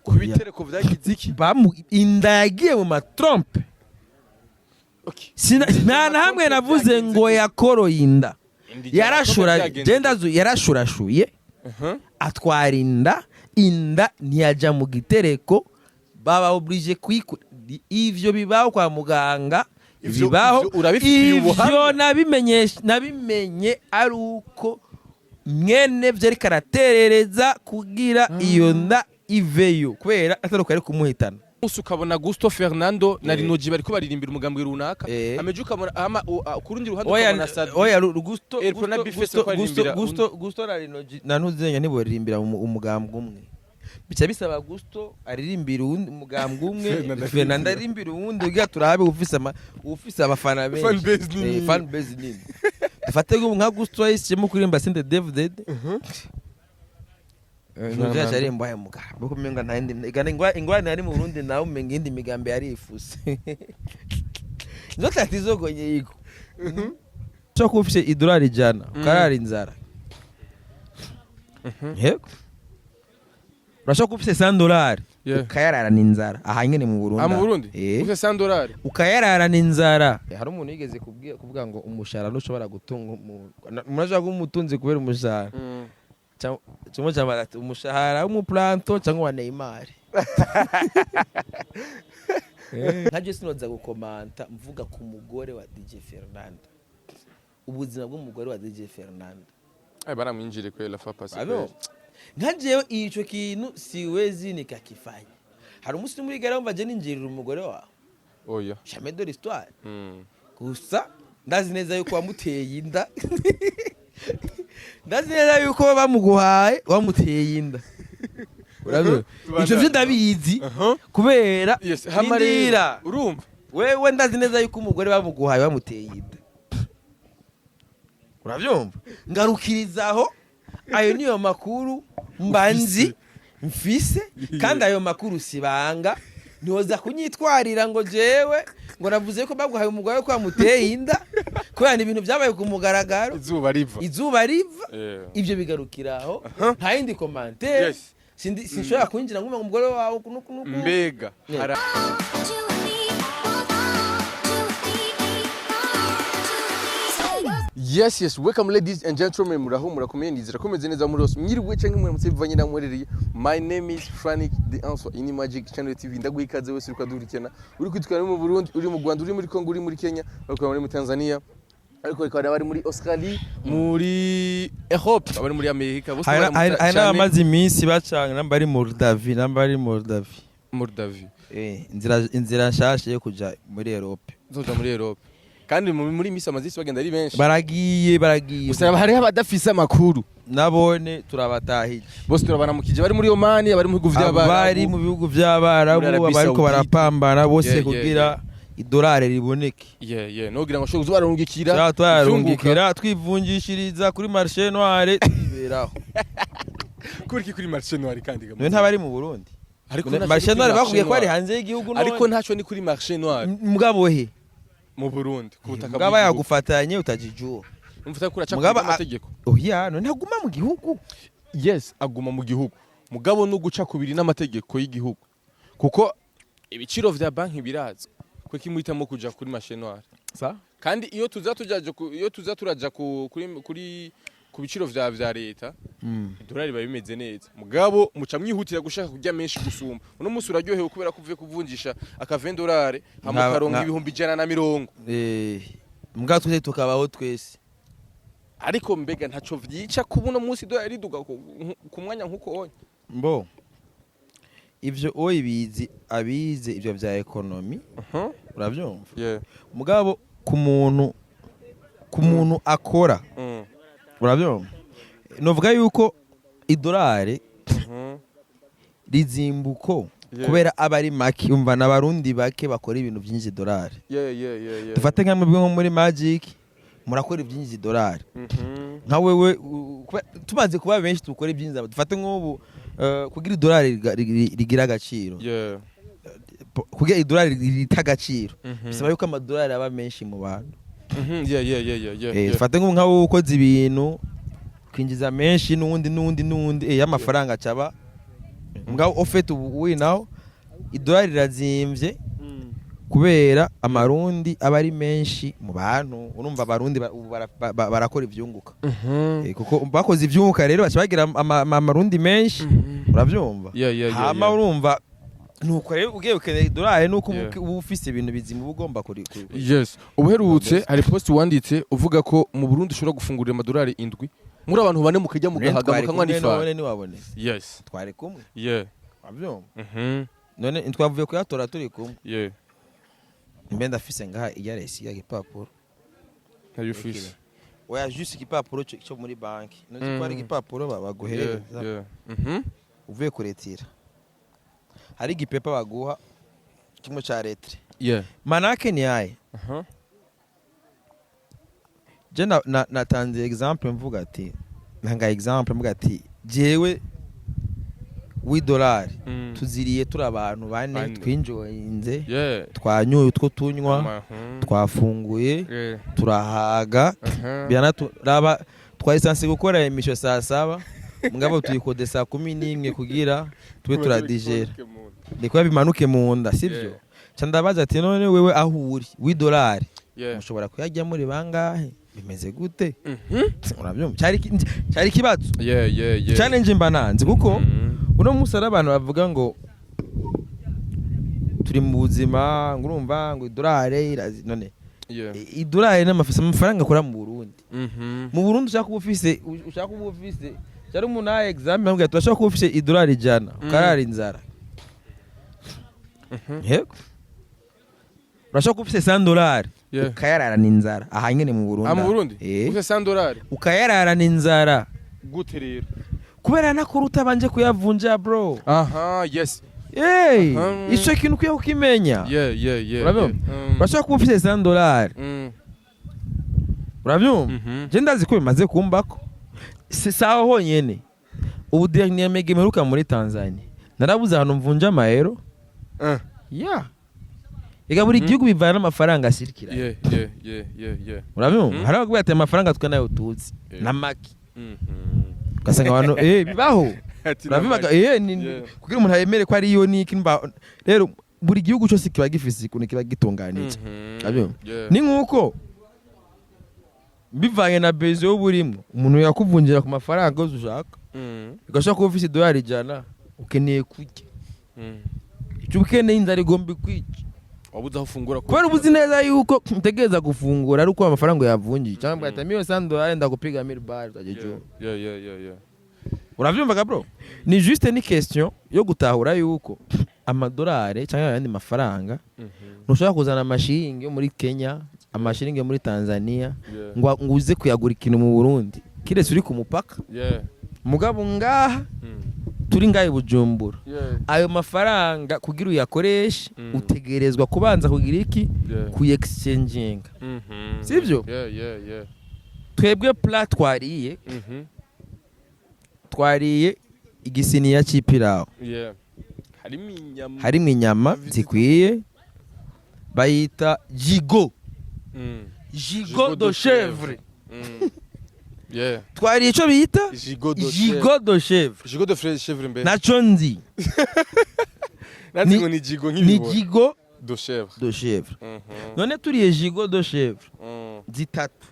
kubitereko vyagize iki inda yagiye mu matrompe. Nta na hamwe navuze ngo yakoroye inda. Yarashurashuye atwara inda ntiyajya mu gitereko, baba oblige kwikura. Ivyo bibaho kwa muganga, bibaho ivyo nabimenye ari uko mwene vyari karaterereza kugira iyo nda iveyo, kubera ataruka ari kumuhitana. Ukabona Gusto Fernando na Rinoji bariko baririmbira umugambwe runaka, ameje ukabona kurundi ruhande ukabona Sadi. Oya Gusto na Rinoji nanuzenya nibo baririmbira umugambwe umwe. Bica bisaba Gusto aririmbira umugambwe umwe, Fernando aririmbira uwundi, ugira turabe ufise abafana benshi. Fan base nini. Dufate nka Gusto yishyemo kuririmba Sente David. Nujya arimba ya mugabo boko menga ntandi ingwane ari mu Burundi nawe umenga indi migambi yari ifuse. Nota tizogonye yiko. Cyo kufise idolari jana karari inzara. Yego. Urashaka kufise $100 ukayararana inzara aha nyene mu Burundi. Mu Burundi ufise $100 ukayararana inzara. Hari umuntu yigeze kuvuga ngo umushahara ntushobora gutunga muraje umutunzi kubera umushahara. Chamo chama umushahara w'umuplanto cyangwa wa Neymar. Ntaje sinoza gukomanta mvuga ku mugore wa DJ Fernando. Ubuzima bw'umugore wa DJ Fernando. Baramwinjire kwela fa pasi. Nkajeyo ico kintu siwezi nikakifanya. Hari umunsi muri gara mbaje ninjirira umugore wawe. Oya. Jamais de l'histoire. Gusa ndazi neza yuko wamuteye inda. Ndazi neza yuko bamuguhaye wamuteye inda. Urabyo? Ico vyo ndabizi kubera hamarira. Urumva? Wewe ndazi neza yuko umugore bamuguhaye wamuteye inda. Uravyumva? Ngarukirizaho ayo niyo makuru mbanzi mfise kandi ayo makuru sibanga ntoza kunyitwarira ngo jewe ngo navuze ko baguhaye umugore ko amuteye inda kubera ibintu byabaye ku mugaragaro izuba riva ivyo bigarukiraho nta yindi commentaire sinshobora kwinjira ngo umugore wawe mbega Yes, welcome ladies and gentlemen, murahumura kumenizira komeze neza muri hose mwiriwe canke mwe musivanye na mwereriye. My name is Frank the Answer in Magic Channel TV. Ndaguhikaze wese uri kwadurikena uri kwitwara mu Burundi, uri mu Rwanda, uri muri Kongo, uri muri Kenya, uri muri Tanzania, ariko rikaba bari muri Australia, muri Europe, bari muri Amerika, bose bari mu China. Ana amazi iminsi bacanga nambari Moldavie. Inzira nshashe yo kuja muri Europe. Zoja muri Europe. Kandi muri misi amazisi bagenda ari benshi. Baragiye. Usaba hari abadafise amakuru. Nabone turabatahije. Bose turabanamukije bari muri Oman, bari mu bihugu vy'abarabu. Bari mu bihugu vy'abarabu bariko barapambana bose kugira idolari riboneke. Nogira ngo shozo barungikira. Twarungikira twivungishiriza kuri marché noire iberaho. Kuri marché noire kandi gamwe. Nta bari mu Burundi. Ariko marché noire bakubwiye ko ari hanze y'igihugu none. Ariko ntaco ni kuri marché noire. Mugabo he mu Burundi kubutaka bw'aba yagufatanye utajijuo umfata kura cyakuba amategeko. Oya none ntaguma mu gihugu. Yes, aguma mu gihugu mugabo no guca kubiri n'amategeko y'igihugu kuko ibiciro vya banki biraza ko kimuhitamo kuja kuri marché noire kandi iyo tuza turaja kuri ku biciro vya leta dolari babimeze neza mugabo muca mwihutira gushaka kujya menshi gusumba uno musi uraryohewe kubera kuvuye kuvunjisha aka $20 hamakaronga ibihumbi 150 mugabo twese tukabaho twese ariko mbega ntaco vyica kubuno musi dolari riduga ku mwanya nkuko onye mbo ivyo oyibizi abize ivyo vya economy uravyumva mugabo ku muntu akora urabyumva novuga yuko idolari rizimbuko kubera abari make umva n'abarundi bake bakora ibintu byinshi dolari. Dufate nkamwe bwo muri Magic murakora ibyinshi dolari. Nka wewe tumaze kuba benshi tukora ibyinshi dufate nk'ubu kugira idolari rigira agaciro. Kugira idolari ritagaciro. Bisaba yuko amadolari aba menshi mu bantu. Dufate nka wowe ukoze ibintu kwinjiza menshi n'undi y'amafaranga caba mugabo ofete ubu naho idolari rirazimvye kubera amarundi aba ari menshi mu bantu urumva abarundi barakora ivyunguka kuko bakoze ivyunguka rero bagira amarundi menshi uravyumva hama urumva nuko rero ugiye ukeneye idolari nuko uba ufise ibintu bizima ugomba kuri yes ubuherutse hari post wanditse uvuga ko mu Burundi ushobora gufungurira amadolari 7 muri abantu bane mukajya mugahaga mukanywa n'ifa ntiwabone yes twari kumwe yeah uravyumva none ntitwavuye kuyatora turi kumwe yeah mbe ndafise ngaha iyaresi ya gipapuro ntayufise oya juste igipapuro cyo muri banki none twari igipapuro baguhereza uvuye kuretira hari igipepa baguha kimwe cha letre manake ni aye je natanze example mvuga ati nanga example mvuga ati jewe $1 tuziriye turi abantu bane twinjoyinze twanyuye utwo tunywa twafunguye turahaga byanaturaba twayisanse gukora emission saa 7 mugabo tuyikode saa 11 kugira tube turadigera ndiko bimanuke mu nda sivyo candabaza ati none wewe aho uri $1 mushobora kuyajya muri bangahe bimeze gute urabyumva cyari kibazo cyane nje mbananze kuko uno musara abantu bavuga ngo turi mu buzima ngurumva ngo $1 irazi none $1 n'amafaranga akora mu Burundi mu Burundi ushaka kuba ufise cyari umuntu aye exam bambwiye turashaka kuba ufise $100 ukarara inzara yego urashaka kuba ufise $100 ukayararana inzara aha nyene mu Burundi mu Burundi ufise $100 ukayararana inzara gute rero kubera nakuru utabanje kuyavunja bro yes ico kintu kuye ukimenya urabyumva urashaka kuba ufise $100 urabyumva je ndazi ko bimaze kumbako sawa honyene ubu dynamic meruka muri Tanzania narabuze ahantu mvunja amahero ega buri gihugu bivana amafaranga asirikira urabyumva hari abagabo bati amafaranga twanayo tuzi na maki kasanga abantu bibaho urabibaga kugira umuntu ayemere ko ari yo niki rero buri gihugu cyose kiba gifise ikuntu kiba gitunganije urabyumva ni nkuko bivanye na bezo y'uburimo umuntu yakuvunjira ku mafaranga yose ushaka ugashaka kuba ufise $100 ukeneye kurya icyo ukeneye inzara igomba kwica wabuze aho ufungura kubera ubuzi neza yuko utegereza gufungura ari uko amafaranga yavunjiye cyangwa ati $100 ndagupiga $1000 utajejo uravyumva bro ni juste ni question yo gutahura yuko amadolari cyangwa ayandi mafaranga nushaka kuzana amashiringi muri Kenya amashiringi muri Tanzania ngo uze kuyagura ikintu mu Burundi kiretse uri ku mupaka mugabo ngaha turi ngaye Bujumbura ayo mafaranga kugira uyakoreshe utegerezwa kubanza kugira iki ku exchanging sivyo twebwe plat twariye igisiniya c'ipirawo harimo inyama zikwiye bayita gigot de chèvre twari ico bita gigot de chèvre naco nzi ni gigot de chèvre none turiye gigot de chèvre zitatu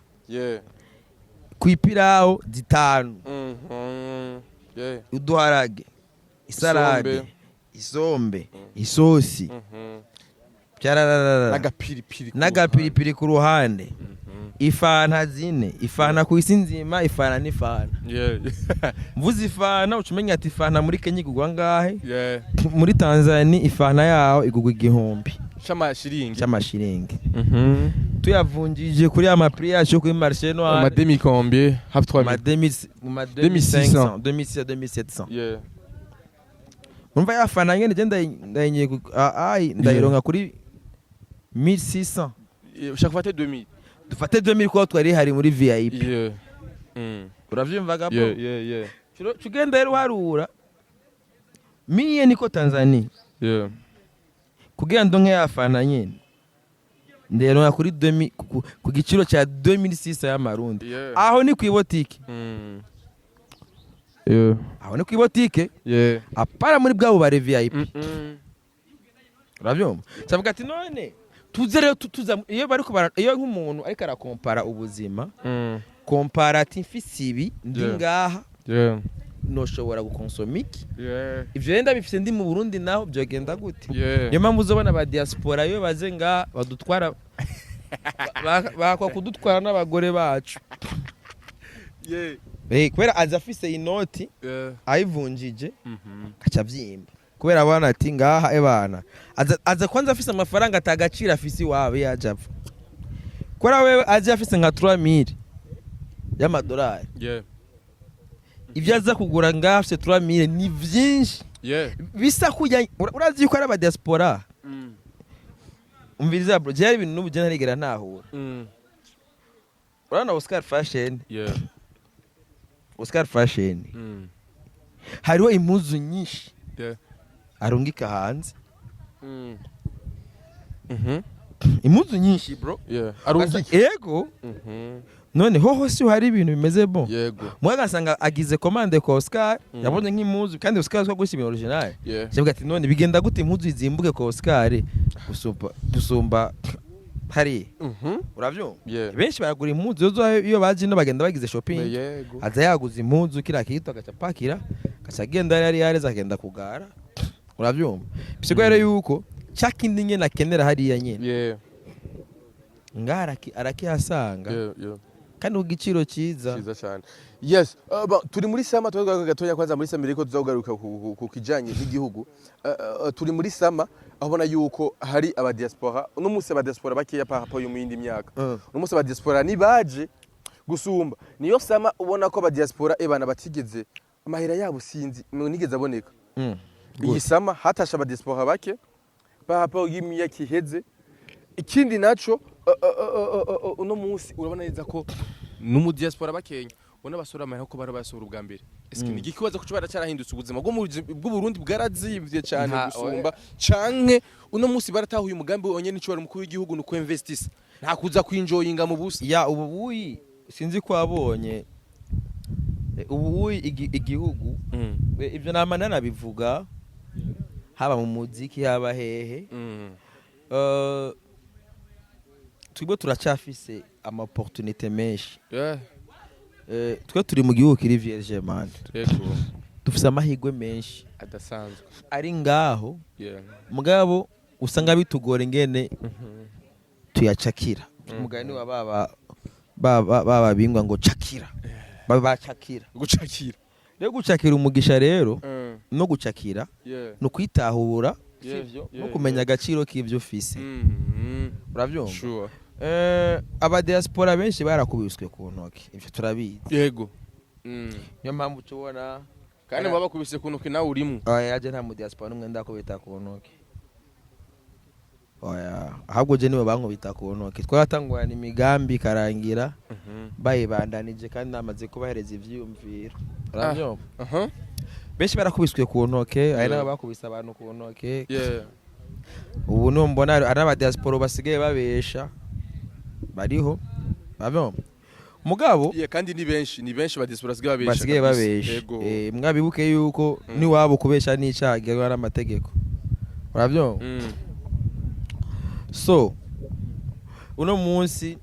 kwipirawo zitanu uduharage isarade isombe isosi n'agapiripiri ku ruhande ifana zine ifana ku isi nzima ifana n'ifana mvuze ifana ucumenya ati ifana muri Kenya igugwa ngahe muri Tanzania ifana yaho igugwa 1000 c'amashiringi tuyavunjije kuri amapri yacu kuri marché noir amademi combien hafi 2700 Mumva yafana ngene je ndayenye ndayironka kuri 1600 ushaka fate 2000 dufate 2000 ko twari hari muri VIP uravyumvaga bro tugenda rero harura miye niko Tanzania kugira ndonke yafana nyene ndero kuri 2000 ku giciro cha 2600 y'amarundi aho ni kwibotiki aho ni ku ibotike apara muri bwabo bare VIP urabyumva cyavuga ati none tuze rero tuza iyo bari iyo nk'umuntu ariko arakompara ubuzima comparatif sibi ndi ngaha noshobora gukonsoma iki ivyo yenda bifite ndi mu Burundi naho byogenda gute niyo mpamvu uzobona ba diaspora yo baze nga badutwara bakwa kudutwara n'abagore bacu kubera aza afise inoti ayivunjije kaca vyimba kubera abana ati ngaha ebana aza kwanza afise amafaranga atagacira afise iwawe yajapfa kubera wewe aje afise nka 3000 y'amadolari ivyo aza kugura ngaha afise 3000 ni vyinshi bisa kujya urazi yuko ari aba diaspora umviriza bro je ibintu n'ubu je ntarigera ntahura urana Oscar Fashion Oscar Fashion hariho impuzu nyinshi arungika hanze impuzu nyinshi bro arungika yego none hoho si hari ibintu bimeze bon mwagasanga agize commande ko Oscar yabonye nk'impuzu kandi Oscar zo gushima original cyangwa ati none bigenda gute impuzu izimbuke ko Oscar gusumba hari uravyo benshi baragura impuzu zo iyo baje no bagenda bagize shopping aza yaguze impuzu kira kito agacapakira kacagenda yari yareza agenda kugara uravyo bisego rero yuko cyakindi nyene akenera hariya nyene ngara arakihasanga kandi ugiciro cyiza cyane yes turi muri sama twavuga gatoya kwanza muri sama iriko tuzogaruka ku kijanye n'igihugu turi muri sama abona yuko hari aba diaspora n'umunsi aba diaspora bakiya papo yo mu yindi myaka n'umunsi aba diaspora ni baje gusumba niyo sama ubona ko aba diaspora ebana batigeze amahera yabo sinzi nigeze aboneka iyi sama hatasha aba diaspora bake papo y'imyaka iheze ikindi naco uno munsi urabona neza ko numu diaspora bakenya ubona basora amahera ko bari basora ubwa mbere eske ni ikibazo ko cubara cyarahindutse ubuzima bwo Burundi bwarazivye cyane gusumba canke uno munsi baratahuye umugambi onye n'icyo bari mukuru w'igihugu nuko investisa nta kuza kwinjoyinga mu busa ya ububuyi sinzi ko abonye ububuyi igihugu ivyo namanana bivuga haba mu muziki haba hehe twibo turacafise ama opportunité menshi twe turi mu gihugu kiri vierge man dufise amahigwe menshi adasanzwe ari ngaho mugabo usanga bitugora ingene tuyacakira umugani wa baba bingwa ngo cakira babacakira gucakira rero gucakira umugisha rero no gucakira no kwitahura sivyo no kumenya agaciro k'ivyo ufise uravyumva aba diaspora benshi barakubiswe ku ntoki ivyo turabizi yego niyo mpamvu tubona kandi baba kubise ku ntoki nawe urimo yaje nta mu diaspora n'umwe ndakubita ku ntoki ahubwo je nibo bankubita ku ntoki twaratangwana imigambi karangira bayibandanije kandi namaze kubahereza ivyiyumviro uravyumva benshi barakubiswe ku ntoke ari nabo bakubise abantu ku ntoke ubu no mbona ari aba diaspora basigaye babesha bariho bavyo mugabo kandi ni benshi ba diaspora basigaye babesha mwabibuke yuko ni wabo kubesha n'icyaha ari amategeko uravyo so uno munsi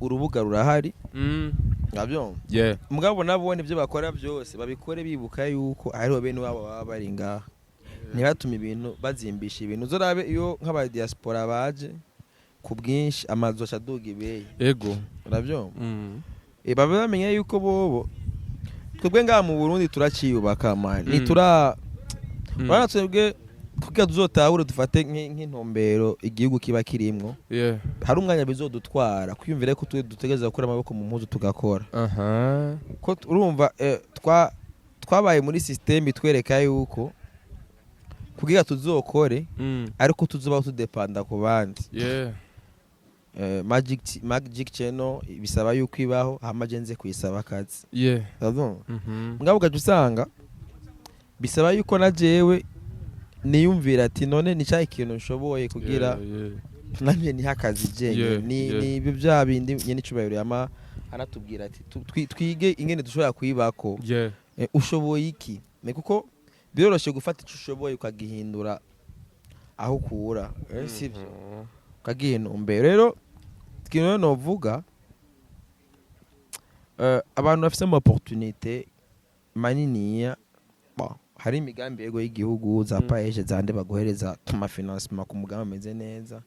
urubuga rurahari ngabyo mugabo nabone ibyo bakora byose babikore bibuka yuko hariho bene wabo baba bari ngaha ntibatuma ibintu bazimbisha ibintu zorabe iyo nk'aba diaspora baje ku bwinshi amazu ashaduga ibeye yego uravyo baba bamenye yuko bobo twebwe ngaha mu Burundi turaciyubaka man bana twebwe kuko tuzotahure dufate nk'intombero igihugu kiba kirimwo hari umwanya bizodutwara kwiyumvira ko dutegereza gukora amaboko mu mpuzu tugakora ko urumva twabaye muri system itwereka yuko kugira tuzokore ariko tuzoba tudepanda ku bandi magic channel bisaba yuko ibaho hamajenze kuyisaba akazi ngabo gaje usanga bisaba yuko na jewe niyumvira ati none ni cyayi kintu nshoboye kugira nanye ni hakazi jenye ni ibyo bya bindi nyene icubahiro anatubwira ati twige ingene dushobora kwibako ushoboye iki ni kuko biroroshye gufata icyo ushoboye ukagihindura aho ukura sibyo ukagihindura rero ikintu novuga abantu bafite ama opportunité maniniya hari imigambi yego y'igihugu za paeje zande baguhereza amafinancement ku mugambi ameze neza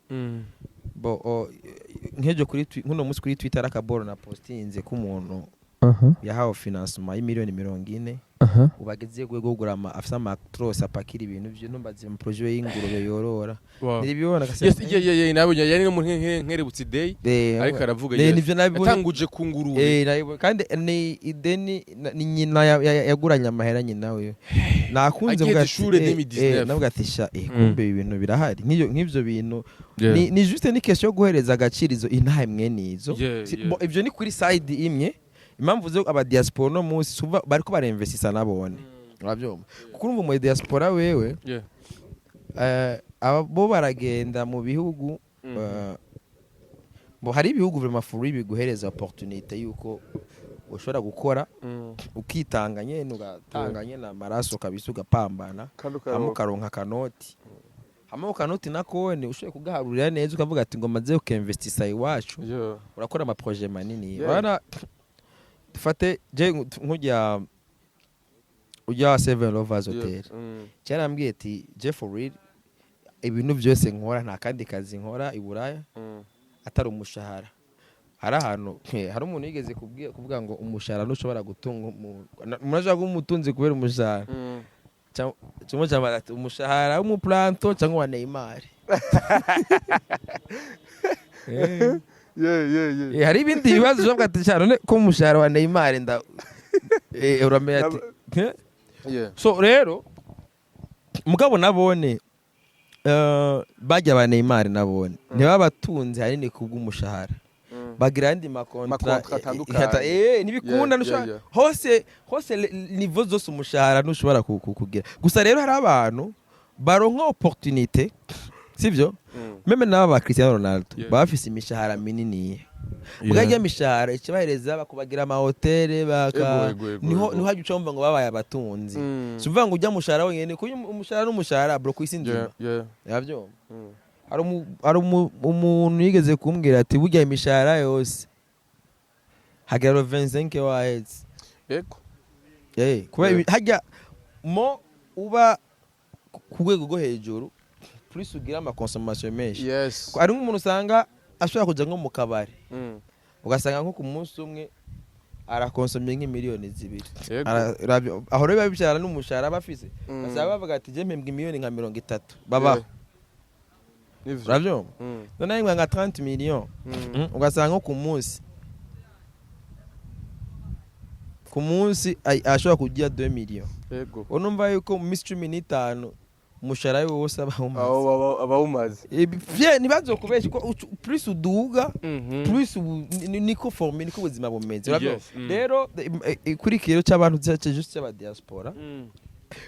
nkejo kuri nkuno munsi kuri Twitter akaboro na postinze ku muntu yahawe financement y'imiliyoni 40 ubageze gwego afisa matros apakira ibintu byo numbaze mu projet y'ingurube yorora niribibona kase yes nabonye yari no mu nkerebutsi day ariko aravuga yatanguje ku ngurube kandi ni ideni ni nyina yaguranya amahera nyina we nakunze navuga ati sha kumbe ibintu birahari nk'ivyo bintu ni juste ni question yo guhereza agacirizo intahe mwenizo ibyo ni kuri side imwe impamvu zo aba diaspora no munsi suva bariko barinvestisa nabone urabyumva kuko urumva mu diaspora wewe abo baragenda mu bihugu hari ibihugu vraiment free biguhereza opportunité yuko ushobora gukora ukitanga nyene ugatanga nyene amaraso kabisa ugapambana amukaronka kanoti kanoti nakone ushoye kugaharurira neza ukavuga ati ngo maze ukinvestisa iwacu urakora ama projet manini bana dufate je nkujya ujya 7 Lovers Hotel cyarambwiye ati je for real ibintu byose nkora nta kandi kazi nkora iburaya atari umushahara hari ahantu hari umuntu yigeze kuvuga ngo umushahara ntushobora gutunga muraje umutunzi kubera umushahara cyangwa cyangwa umushahara w'umuplanto cyangwa wa Neymar hari ibindi bibazo ushobora ati cyane ko umushahara wa Neymar nda urameye ati so rero mugabo nabone bajya ba Neymar nabone niba batunze hanini kubw'umushahara bagira andi makontra nibikunda hose niveau zose umushahara ntushobora kugira gusa rero hari abantu baronka opportunité sivyo meme n'aba Cristiano Ronaldo bafise imishahara minini bwajya imishahara ikibahereza bakubagira ama hotel niho hajye ucomva ngo babaye abatunzi suvuga ngo ujya mushahara wonyene kuko umushahara n'umushahara bro kwisi ndimo yavyo hari umuntu yigeze kumbwira ati burya imishahara yose hagera 25 wahetse yego kuba hajya mo uba ku rwego rwo hejuru plus ugira ama consommation menshi ari nk'umuntu usanga ashobora kujya nko mu kabari ugasanga nko ku munsi umwe arakonsomye nk'imiliyoni 2 aho rero babishara n'umushahara bafise basaba bavuga ati je mpembwa imiliyoni nka 30 baba ravyo none nka 30 millions ugasanga ku munsi ashobora kujya 2 millions yego unumva yuko mu minsi 15 umushahara wose abawumaze nibazo kubeshya ko plus uduga plus niko forme niko buzima bumeze rero kuri kiro cy'abantu cyaje juste cy'aba diaspora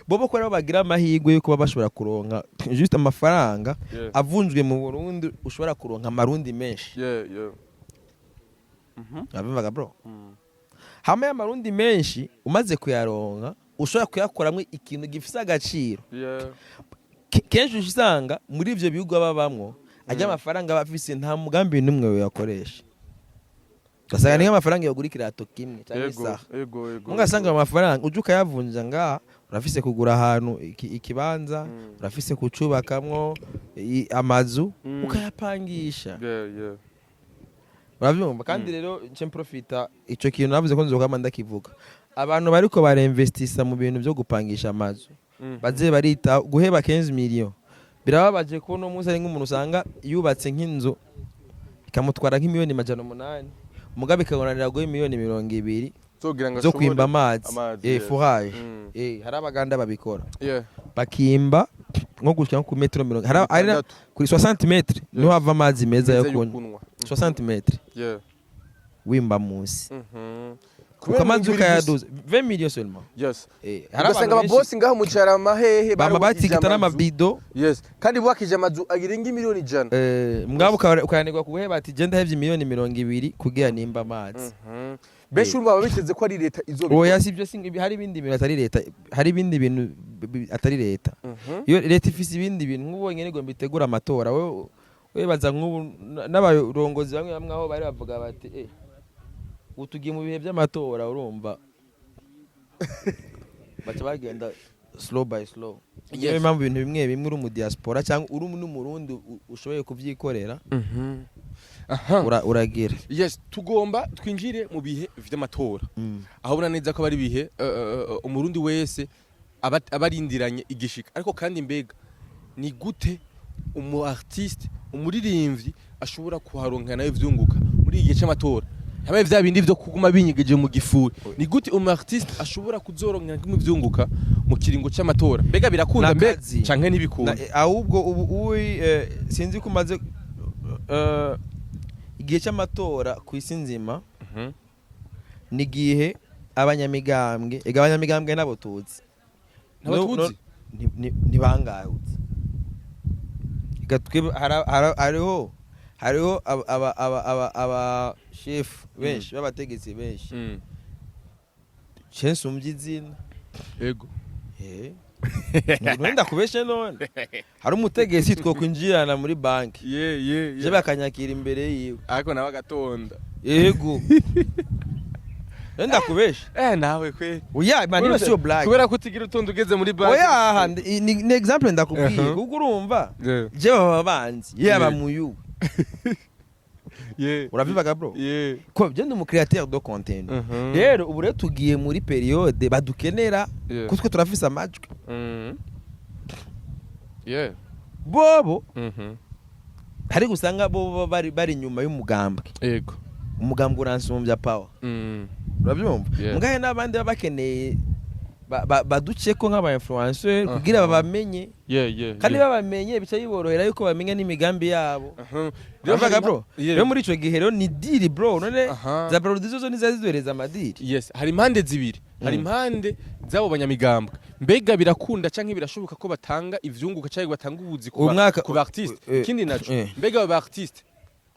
bobo ko rero bagira amahirwe yo kuba bashobora kuronka juste amafaranga avunjwe mu Burundi ushobora kuronka amarundi menshi abivaga bro hamwe amarundi menshi umaze kuyaronka ushobora kuyakoramwe ikintu gifise agaciro kenshi usanga muri ivyo bihugu babamwo ajya amafaranga bafise nta mugambi n'umwe yakoresha gasanga niyo amafaranga yogura ikirato kimwe cyangwa isaha ungasanga amafaranga uje ukayavunja ngaha urafise kugura ahantu ikibanza urafise kucubakamwo amazu ukayapangisha uravyumva kandi rero nce profita ico kintu navuze ko nzokama ndakivuga abantu bariko barinvestisa mu bintu byo gupangisha amazu baze barita guheba 15 millions birababaje ko no munsi ari nk'umuntu usanga yubatse nk'inzu ikamutwara nk'imiliyoni 800 mugabe kabonanira go imiliyoni 200 zo kwimba amazi forage hari abaganda babikora bakimba nko gushya ku metero 40 hari kuri 60 metres niho hava amazi meza yo kunywa 60 metres wimba munsi ukamazi ukayaduza 20 millions seulement. Yes. Ugasanga ababosi ngaho mu Carama hehe batigita n'amabido. Yes. Kandi bwakije amazu agirenga miliyoni 100. Mugabo ukananirwa kubuhe bati genda hevye miliyoni 200 kugira nimba amazi. Benshi urumva babiteze ko ari leta izo. Oya sivyo singi hari ibindi bintu atari leta. Hari ibindi bintu atari leta. Iyo leta ifise ibindi bintu nk'ubonye nego mbitegura amatora we baza nk'ubu n'abarongozi bamwe bamwe aho bari bavuga bati utugiye mu bihe by'amatora urumva baca bagenda slow by slow. Niyo mpamvu ibintu bimwe bimwe uri mu diaspora cyangwa uri n'umurundi ushoboye kuvyikorera uragira. Yes, tugomba twinjire mu bihe vy'amatora aho bura neza ko bari bihe umurundi wese abarindiranye igishika, ariko kandi mbega ni gute umu artiste umuririmbyi ashobora kuharonka nayo vyunguka muri igihe cy'amatora? Habaye vya bindi vyo kuguma binyigeje mu gifuri. Ni gute umu artiste ashobora kuzoronka kimwe vyunguka mu kiringo cy'amatora? Mbega birakunda mbega canke ntibikunda? Ahubwo ubu sinzi ko maze igihe cy'amatora ku isi nzima ni gihe abanyamigambwe nabo tuzi ntibangahutse gatwe hariho aba chef benshi babategetsi benshi chensu mbyizina yego nunda kubeshe none hari umutegetsi two kwinjirana muri banki je bakanyakira imbere yiwe ariko nawe gatonda yego nenda kubesha nawe kwe oya mani sio black kubera kutigira utonda ugeze muri banki oya ni example ndakubwiye kuko urumva je babanzi yaba muyu uravivaga bro ko je ndi mu createur de content rero ubu rero tugiye muri periode badukenera kutwe turafisa amajwi bobo hari gusanga bo bari nyuma y'umugambwe yego umugambwe uransumbya power urabyumva mugahe n'abandi babakeneye baduce ko nk'aba influencer kugira babamenye kandi babamenye bica yiborohera yuko bamenye n'imigambi yabo uravuga bro rero muri ico gihe rero ni deal bro none za producer zo nizaziduhereza amadiri. Yes, hari impande zibiri hari impande zabo banyamigambwe mbega birakunda canke birashoboka ko batanga ivyunguka canke batanga ubuzi ku artiste kindi naco mbega aba artiste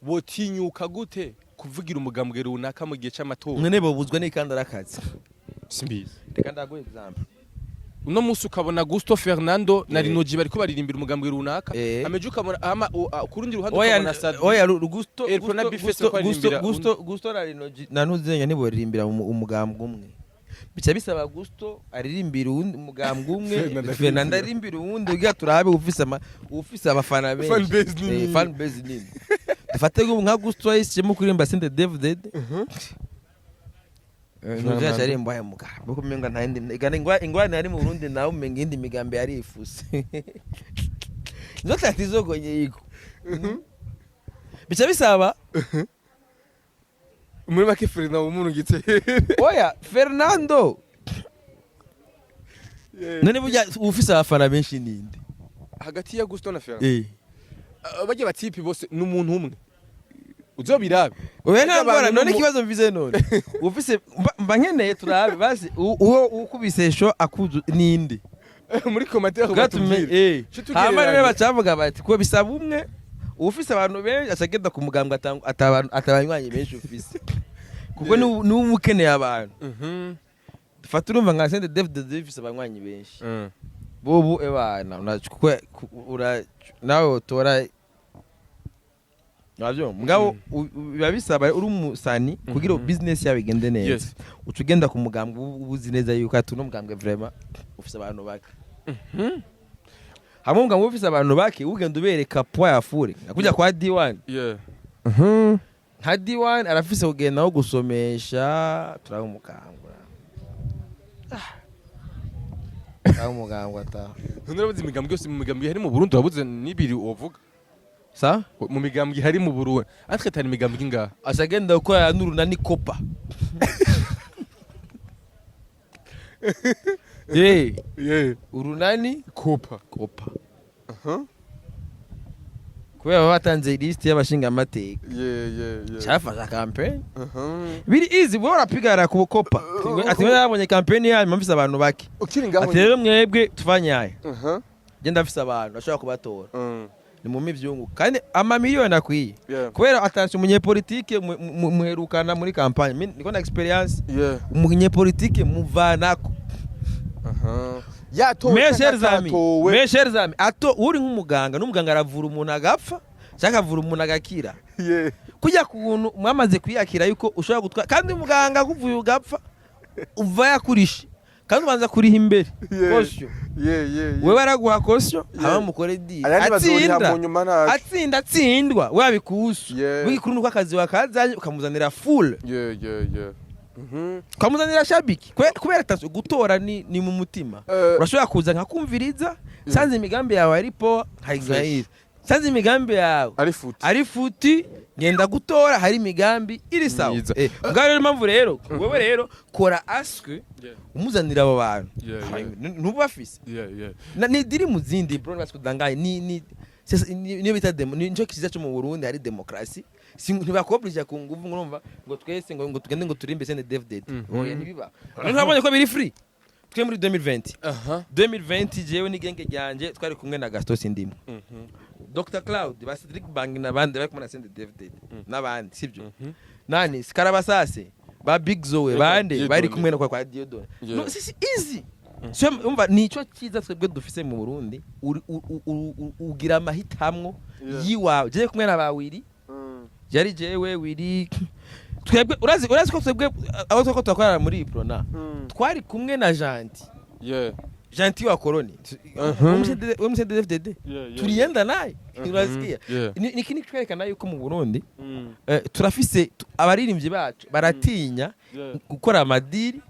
botinyuka gute kuvugira umugambwe runaka mu gihe cy'amatora? None bobuzwa n'ikandara akazi simbizi. Reka ndaguhe example. Uno musi ukabona Gusto Fernando na Rinoji bariko baririmbira umugambwe runaka ameje ukabona kurundi ruhande ukabona Sadi oya Gusto na Rinoji nanuzenya nibo baririmbira umugambwe umwe bica bisaba Gusto aririmbira umugambwe umwe Fernando aririmbira uwundi ugira turabe ufise abafana benshi fan base nini dufate nka Gusto yishyemo kuririmba Sente David Nujya charimbo ya muga boko menga ntandi ingwane ari mu Burundi nawo menga indi migambi yari ifuse nzota tizogonye yiko bica bisaba muri make Fernando umuntu gitse oya Fernando none bujya ufise abafana benshi ninde hagati ya Gusto na Fernando bajye batipi bose n'umuntu umwe uzobirabe oya nambara none kibazo mvize none ufise mbankeneye turabe basi uwo ukubisesho akuzu ninde muri commentaire batubwire hamwe ne bacavuga bati ko bisaba umwe ufise abantu benshi asagenda ku mugambwe atabanywanyi benshi ufise kuko ni umukeneye abantu dufata urumva nka Sente David ufise abanywanyi benshi bobu ebana nawe utora navyo mugabo biba bisaba uri umusani kugira business yawe igende neza ucugenda ku mugambwe ubuzi neza yuko atuno mugambwe vraiment ufise abantu bake hamwe mugambwe ufise abantu bake ugenda ubereka poa ya fure nakujya kwa D1 nka D1 arafise kugenda no gusomesha turaho umugambwe umugambwe ata nurabuze imigambwe yose mu migambwe hari mu Burundi wabuze nibiri uvuga sa mu migambwe hari mu Burundi atwe tani migambwe ngaha asagenda uko ya nurunani kopa urunani kopa kubera batanze list y'abashinga amateka cyafasha campaign biri easy bora pigara ku kopa ati yabonye campaign yanyu mfise abantu bake ati rero mwebwe tuvanyaye genda mfise abantu ashobora kubatora ni mu mivyungu kandi amamiliyoni akwiye kubera atanse umunyepolitike muherukana muri campagne niko na experience umunyepolitike muvanako Mesher zami ato uri nk'umuganga n'umuganga aravura umuntu agapfa cyangwa avura umuntu agakira kujya kuntu mwamaze kwiyakira yuko ushobora gutwara kandi umuganga kuvuye ugapfa uva yakurisha kandi ubanza kuriha imbere kosyo we baraguha kosyo haba mukore di atsindwa wabikusu wikuru nuko akazi wakazanye ukamuzanira full kamuzanira shabiki kubera tazo gutora ni mu mutima urashobora kuza nkakumviriza sanze imigambi yawe aripo hayizayiza sanze imigambi yawe ari futi ngenda gutora hari imigambi iri sawa ngaro impamvu rero wewe rero kora aske umuzanira abo bantu ntubafise ni diri muzindi bro baskudangaye ni bita demo nico kiza cyo mu Burundi hari demokrasi ntibakoblisha ku nguvu ngurumva ngo twese ngo tugende ngo turimbe sene David oya ntibiba ntabonye ko biri free twe muri 2020 jewe ni genge ryanje twari kumwe na Gaston Sindimo Dr Cloud ba Cedric Bang nabandi bari kumwe na sene David nabandi sivyo nani Skarabasase ba Big Zoe bande bari kumwe na kwa Diodone no si easy umva nico kiza twebwe dufise mu Burundi ugira amahitamwo yiwawe je kumwe na bawiri yari jewe wiri twebwe urazi ko twebwe aho twako twakorana muri Prona twari kumwe na Janti wa Koroni umse DFDD turiyenda naye urazikia nikini twerekana yuko mu Burundi turafise abaririmbyi bacu baratinya gukora amadiri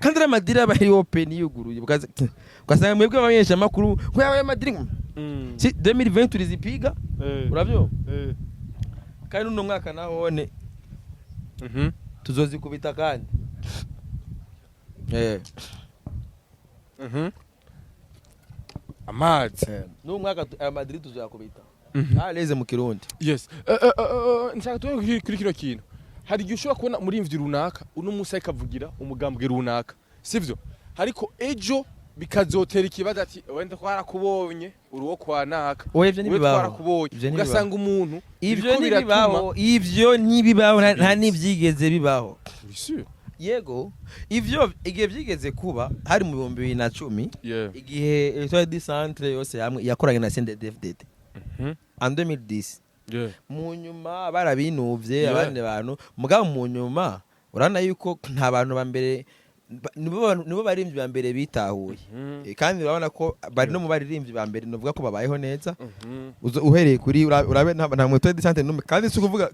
kandi amadiri abari open yuguruye ugasanga mwebwe abanyesha makuru ko yabaye amadiri si 2020 turizipiga uravyo kandi uno mwaka nahone tuzozikubita kandi amazi no mwaka Madrid tuzakubita aleze mu Kirundi yes nshaka kuri kino kintu hari gihe ushobora kubona muri imvyi runaka uno musa ikavugira umugambwe runaka sivyo hariko ejo bikazotera ikibazo ati wenda ko harakubonye uruwo kwa naka ivyo nibibaho ugasanga umuntu ivyo nibibaho nta nivyigeze bibaho yego ivyo igihe vyigeze kuba hari mu 2010 igihe Etoile du Centre yose hamwe yakoranye na CNDD-FDD en 2010 mu nyuma barabinuvye abandi bantu mugabo mu nyuma urana yuko nta bantu bambere nibo baririmbyi bambere bitahuye kandi urabona ko bari no mu baririmbyi bambere novuga ko babayeho neza uhereye kuri urabe nta mwe Etoile du Centre numwe kandi si kuvuga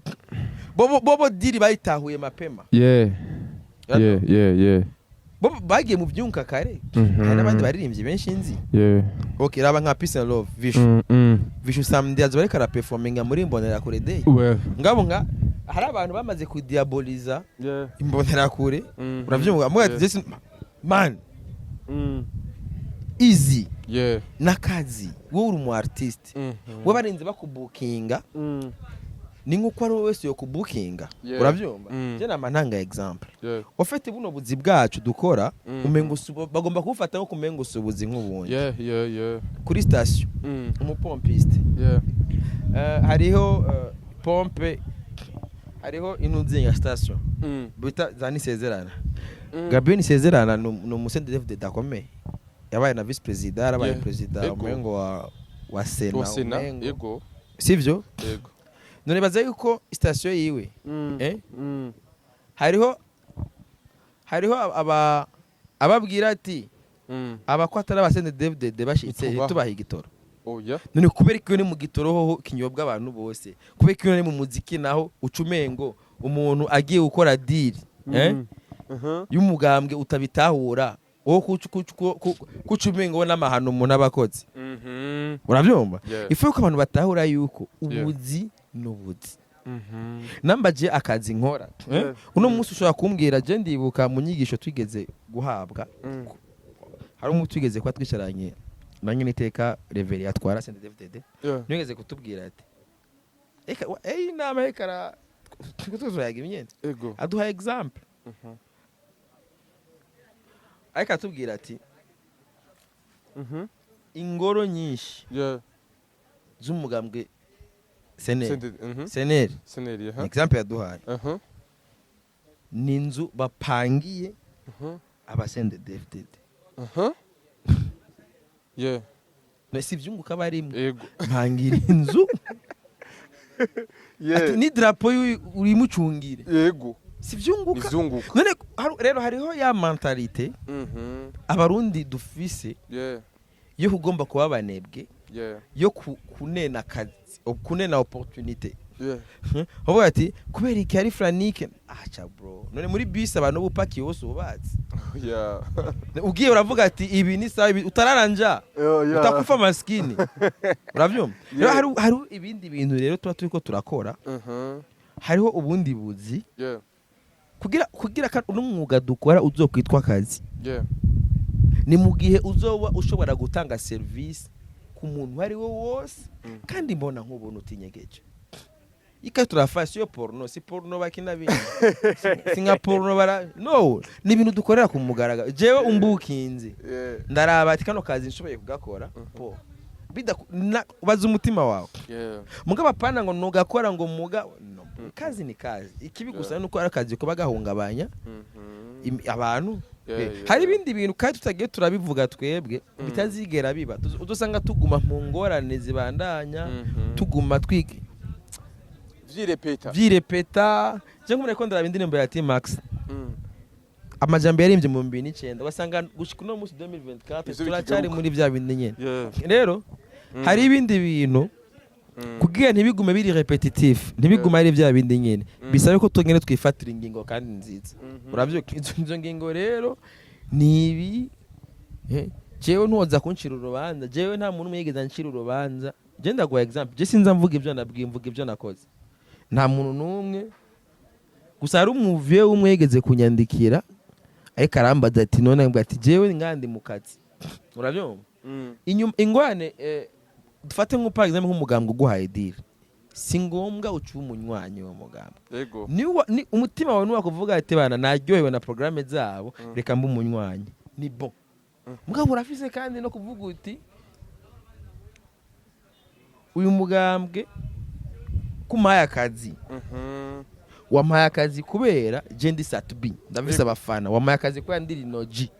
bobo diri bayitahuye mapema bobo bagiye mu byunka kare hari n'abandi baririmbyi benshi nzi okay raba nka Peace and Love Vishu samedi azore kara performing muri Mbonera Kure Day ngabo nka hari abantu bamaze kudiaboliza Mbonera Kure uravyumva mwe ati man easy nakazi wowe uri mu artist we barinze bakubukinga ni nkuko ari wese yo kubukinga uravyumva je na mananga example ofete buno buzi bwacu dukora umengo bagomba kufata nko kumengo subuzi nk'ubundi kuri station umupompiste hariho pompe hariho inunzi ya station bita zani sezerana Gabriel Sezerana no musende David dakomeye yabaye na vice president arabaye president umengo wa Sena yego sivyo yego none baza yuko station yiwe hariho ababwira ati abakwatara basende David bashitse tubaha igitoro none kubera ko ni mu gitoro ho kinyobwa abantu bose kubera ko ni mu muziki naho ucumengo umuntu agiye gukora deal y'umugambwe utabitahura wo kucumengo n'amahano umuntu abakoze uravyumva ifu ko abantu batahura yuko ubuzi n'ubuzi nambaje akazi nkora uno munsi ushobora kumbwira je ndibuka mu nyigisho twigeze guhabwa hari umuntu twigeze kwa twisharanye nanye niteka Reverie atwara CNDD-FDD nigeze kutubwira ati inama yekara tuzoyaga imyenda aduha example ariko atubwira ati ingoro nyinshi z'umugambwe seneri example yaduhaye ni inzu bapangiye abasende DFDD si ibyunguka barimwe mpangira inzu ati ni drapo urimucungire si ibyunguka none rero hariho ya mentalite abarundi dufise yo kugomba kuba abanebwe yo kunena akazi kunena opportunité uvuga ati kubera iki ari franike acha bro none muri bus abantu bupakiye wose ubatse ugiye uravuga ati ibi ni sawa utararanja utakufa maskini uravyumva rero hari ibindi bintu rero tuba turiko turakora hariho ubundi buzi kugira kandi n'umwuga dukora uzokwitwa akazi ni mu gihe uzoba ushobora gutanga service ku muntu ari we wose kandi mbona nk'ubuntu utinyegeje turafashe yo porno si porno bakina bindi si nka porno bara no ni ibintu dukorera ku mugaragaro jewe umbukinze ndaraba ati kano kazi nshoboye kugakora po baza umutima wawe mugaba pana ngo nugakora ngo muga no kazi ni kazi ikibi gusa nuko ari akazi ko bagahungabanya abantu hari ibindi bintu kandi tutagiye turabivuga twebwe bitazigera biba udusanga tuguma mu ngorane zibandanya tuguma twige vyirepeta je ngumure ko ndaraba indirimbo ya T-Max amajambo yarimbye mu 2009 wasanga gushika no musi 2024 turacari muri vya bindi nyene rero hari ibindi bintu kugira ntibigume biri repetitif ntibigume ari vya bindi nyene bisabe ko tugene twifatira ingingo kandi nziza uravyo izo ngingo rero nibi jewe ntuza kunshira urubanza jewe nta muntu mwigeza nshira urubanza je ndaguha example je sinza mvuga ivyo nabwiye mvuga ivyo nakoze nta muntu numwe gusa ari umuvye umwegeze kunyandikira ariko arambaza ati none ngo ati jewe ngandi mu kazi uravyumva ingwane dufate nko par exemple nk'umugambwe uguhaye deal si ngombwa ucuba umunywanyi wa mugambwe ni umutima wawe nuwa kuvuga ati bana naryohewe na programme zabo reka mbe umunywanyi ni bon mugabo urafise kandi no kuvuga uti uyu mugambwe kumaye akazi wamaye akazi kubera je ndi Sat-B ndavise abafana wamaye akazi kwa ndi Rinoji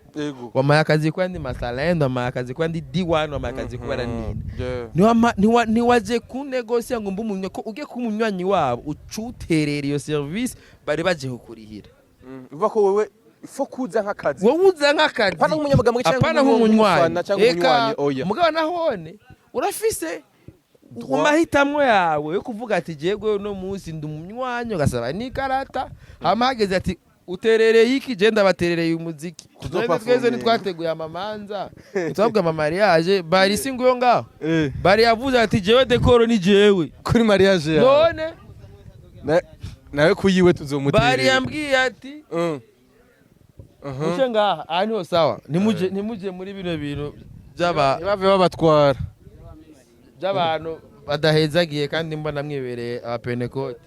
wamaye akazi kwa ndi Masalendo wamaye akazi kwa ndi D1 wamaye akazi kubera nini ni waje kunegosia ngo mbumunye ko ugiye kumunywanyi wabo ucuterera iyo service bari baje kukurihira uva ko wewe fo kuza nk'akazi wowe uza nk'akazi pana nk'umunyamagamo cyangwa nk'umunywanyi cyangwa umunywanyi oya mugabo nahone urafise umahitamwe yawe yo kuvuga ati jegwe no munsi ndumunywanyo gasaba ni karata hamageze ati uterereye iki je ndabaterereye umuziki twese nitwateguye amamanza twabwa ama mariage bari singuyo ngaho bari yavuze ati jewe decoro ni jewe kuri mariage yawe none nawe kuyiwe tuzomuterera bari yambwiye ati mushe ngaha ani sawa nimuje muri bino bintu bave babatwara by'abantu badahezagiye kandi mbona mwibereye abapenekote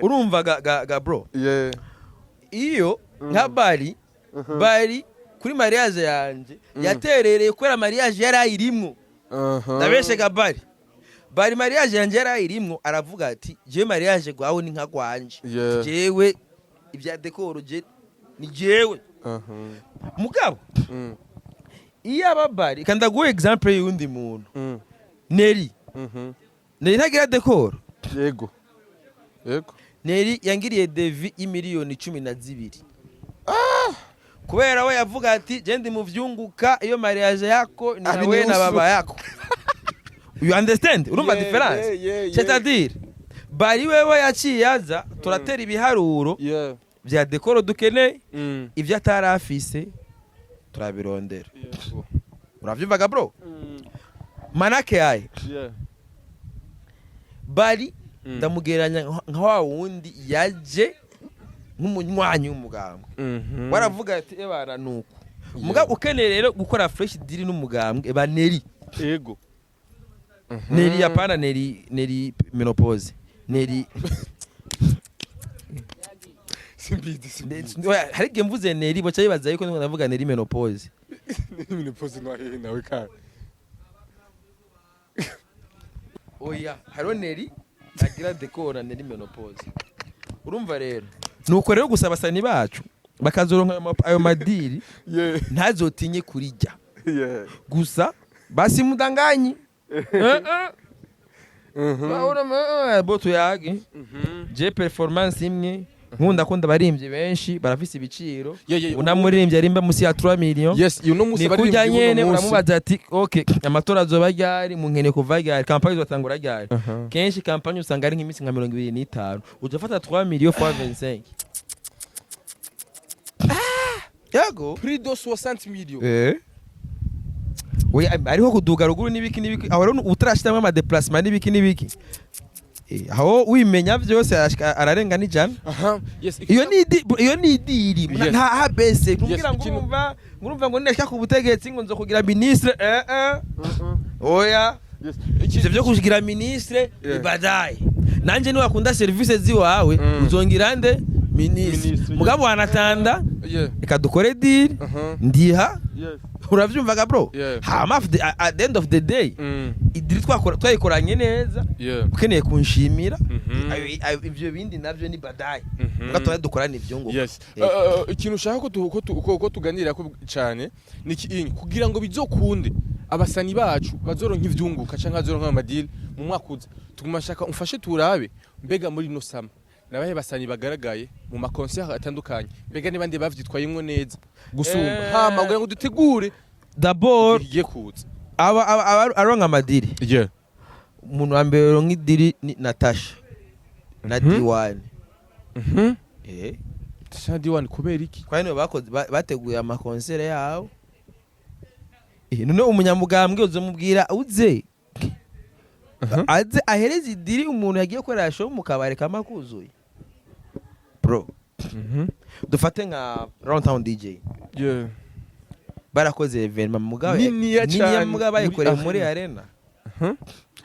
urumva ga bro iyo nka bari kuri mariage yanje yaterereye kubera mariage yari ayirimwo ndabeshe ga bari mariage yanje yari ayirimwo aravuga ati je mariage gwawe ni nka gwanje jewe ibya decoro je ni jewe mugabo iyo ababari kanda go example y'undi muntu Neri Neri ntagira decor yego Neri yangiriye devi y'imiliyoni 12 kubera we yavuga ati je ndi mu vyunguka iyo mariage yako ni nawe na baba yako you understand urumva difference c'est-à-dire bari wewe yaciyaza turatera ibiharuro vya decor dukeneye ivyo atarafise turabirondera uravyumvaga bro manake yaye bari ndamugeranya nka wa wundi yaje nk'umunywanyi w'umugambwe waravuga ati ebana nuko umugabo ukeneye rero gukora fresh deal n'umugambwe baneri Neri hapana, neri menopause. Neri hari igihe mvuze neri baca bibaza yuko ndavuga neri menopause. Neri menopause nawe kandi. Oya, hariho neri agira dekora neri menopause. Urumva rero nuko rero gusaba abasani bacu bakazoronka ayo madiri ntazotinye kurijya gusa basi mudanganyi boto yage je performance imwe nkunda ko ndabarimbye benshi barafise ibiciro unamurimbye arimba musi ya 3 million ni kujya nyene uramubaza ati okay amatora azoba ryari mu nkene kuva ryari campagne izotangura ryari kenshi campagne usanga ari nk'imisi nka 25 uzofata 3 million fois 25 yago prix de 60 millions we ariho kuduga ruguru nibiki aho rero utarashitamo ama déplacement nibiki aho wimenya byose ararenga n'ijana iyo ni idiri nta habese kugira ngo urumva ngo ndashaka ku butegetsi ngo nzo kugira ministre oya ivyo byo kugira ministre ibadaye nanje ni wakunda services ziwawe uzongira nde ministre mugabo wanatanda ikadukore deal ndiha uravyumvaga bro hama at the end of the day idiri twayikoranye neza ukeneye kunshimira ivyo bindi navyo ni badaye ngatora dukorana ivyo ngo ikintu ushaka ko tuganira ko cyane ni kugira ngo bizokunde abasani bacu bazoronka ivyunguka canke bazoronka amadili mu mwaka uza tugumashaka umfashe turabe mbega muri no sama nabahe basani bagaragaye mu ma concert atandukanye mbega ni bande bavyitwayemwo neza gusumba hama kugira ngo dutegure d'abord igiye kuza aronka amadiri umuntu wa mbere ronka idiri ni Natasha na D1 Natasha D1 kubera iki kwa none bakoze bateguye ama concert yabo none umunyamugambwe uzomubwira uze aze ahereza idiri umuntu yagiye korera show mu kabare kamakuzuye bro dufate nka Roundtown DJ barakoze evenement mugabe nini mugabe bayikoreye muri arena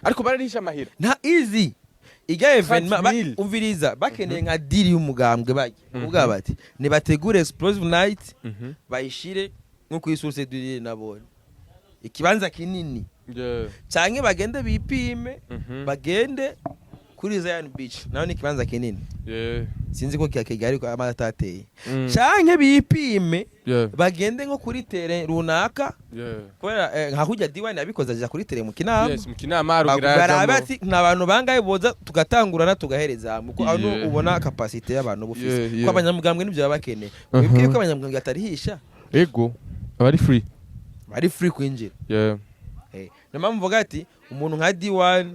ariko bararisha amahira nta easy iga evenement umviriza bakeneye nka diri y'umugambwe baje ubwa bati ni bategure explosive night bayishire nko kwisource diri nabone ikibanza kinini canke bagende bipime bagende kuri Zion Beach naho ni kibanza kinini sinzi ko kigari ko amatateye canke bipime bagende nko kuri terrain runaka kubera nka kujya D1 yabikoza aje kuri terrain mu kinama barabati n'abantu bangaye boza tugatangurana tugahereza muko ano ubona capacity y'abantu bufise ko abanyamugambwe nivyo babakeneye wibwiye ko abanyamugambwe atarihisha ego bari free kwinjira nama mvuga ati umuntu nka D1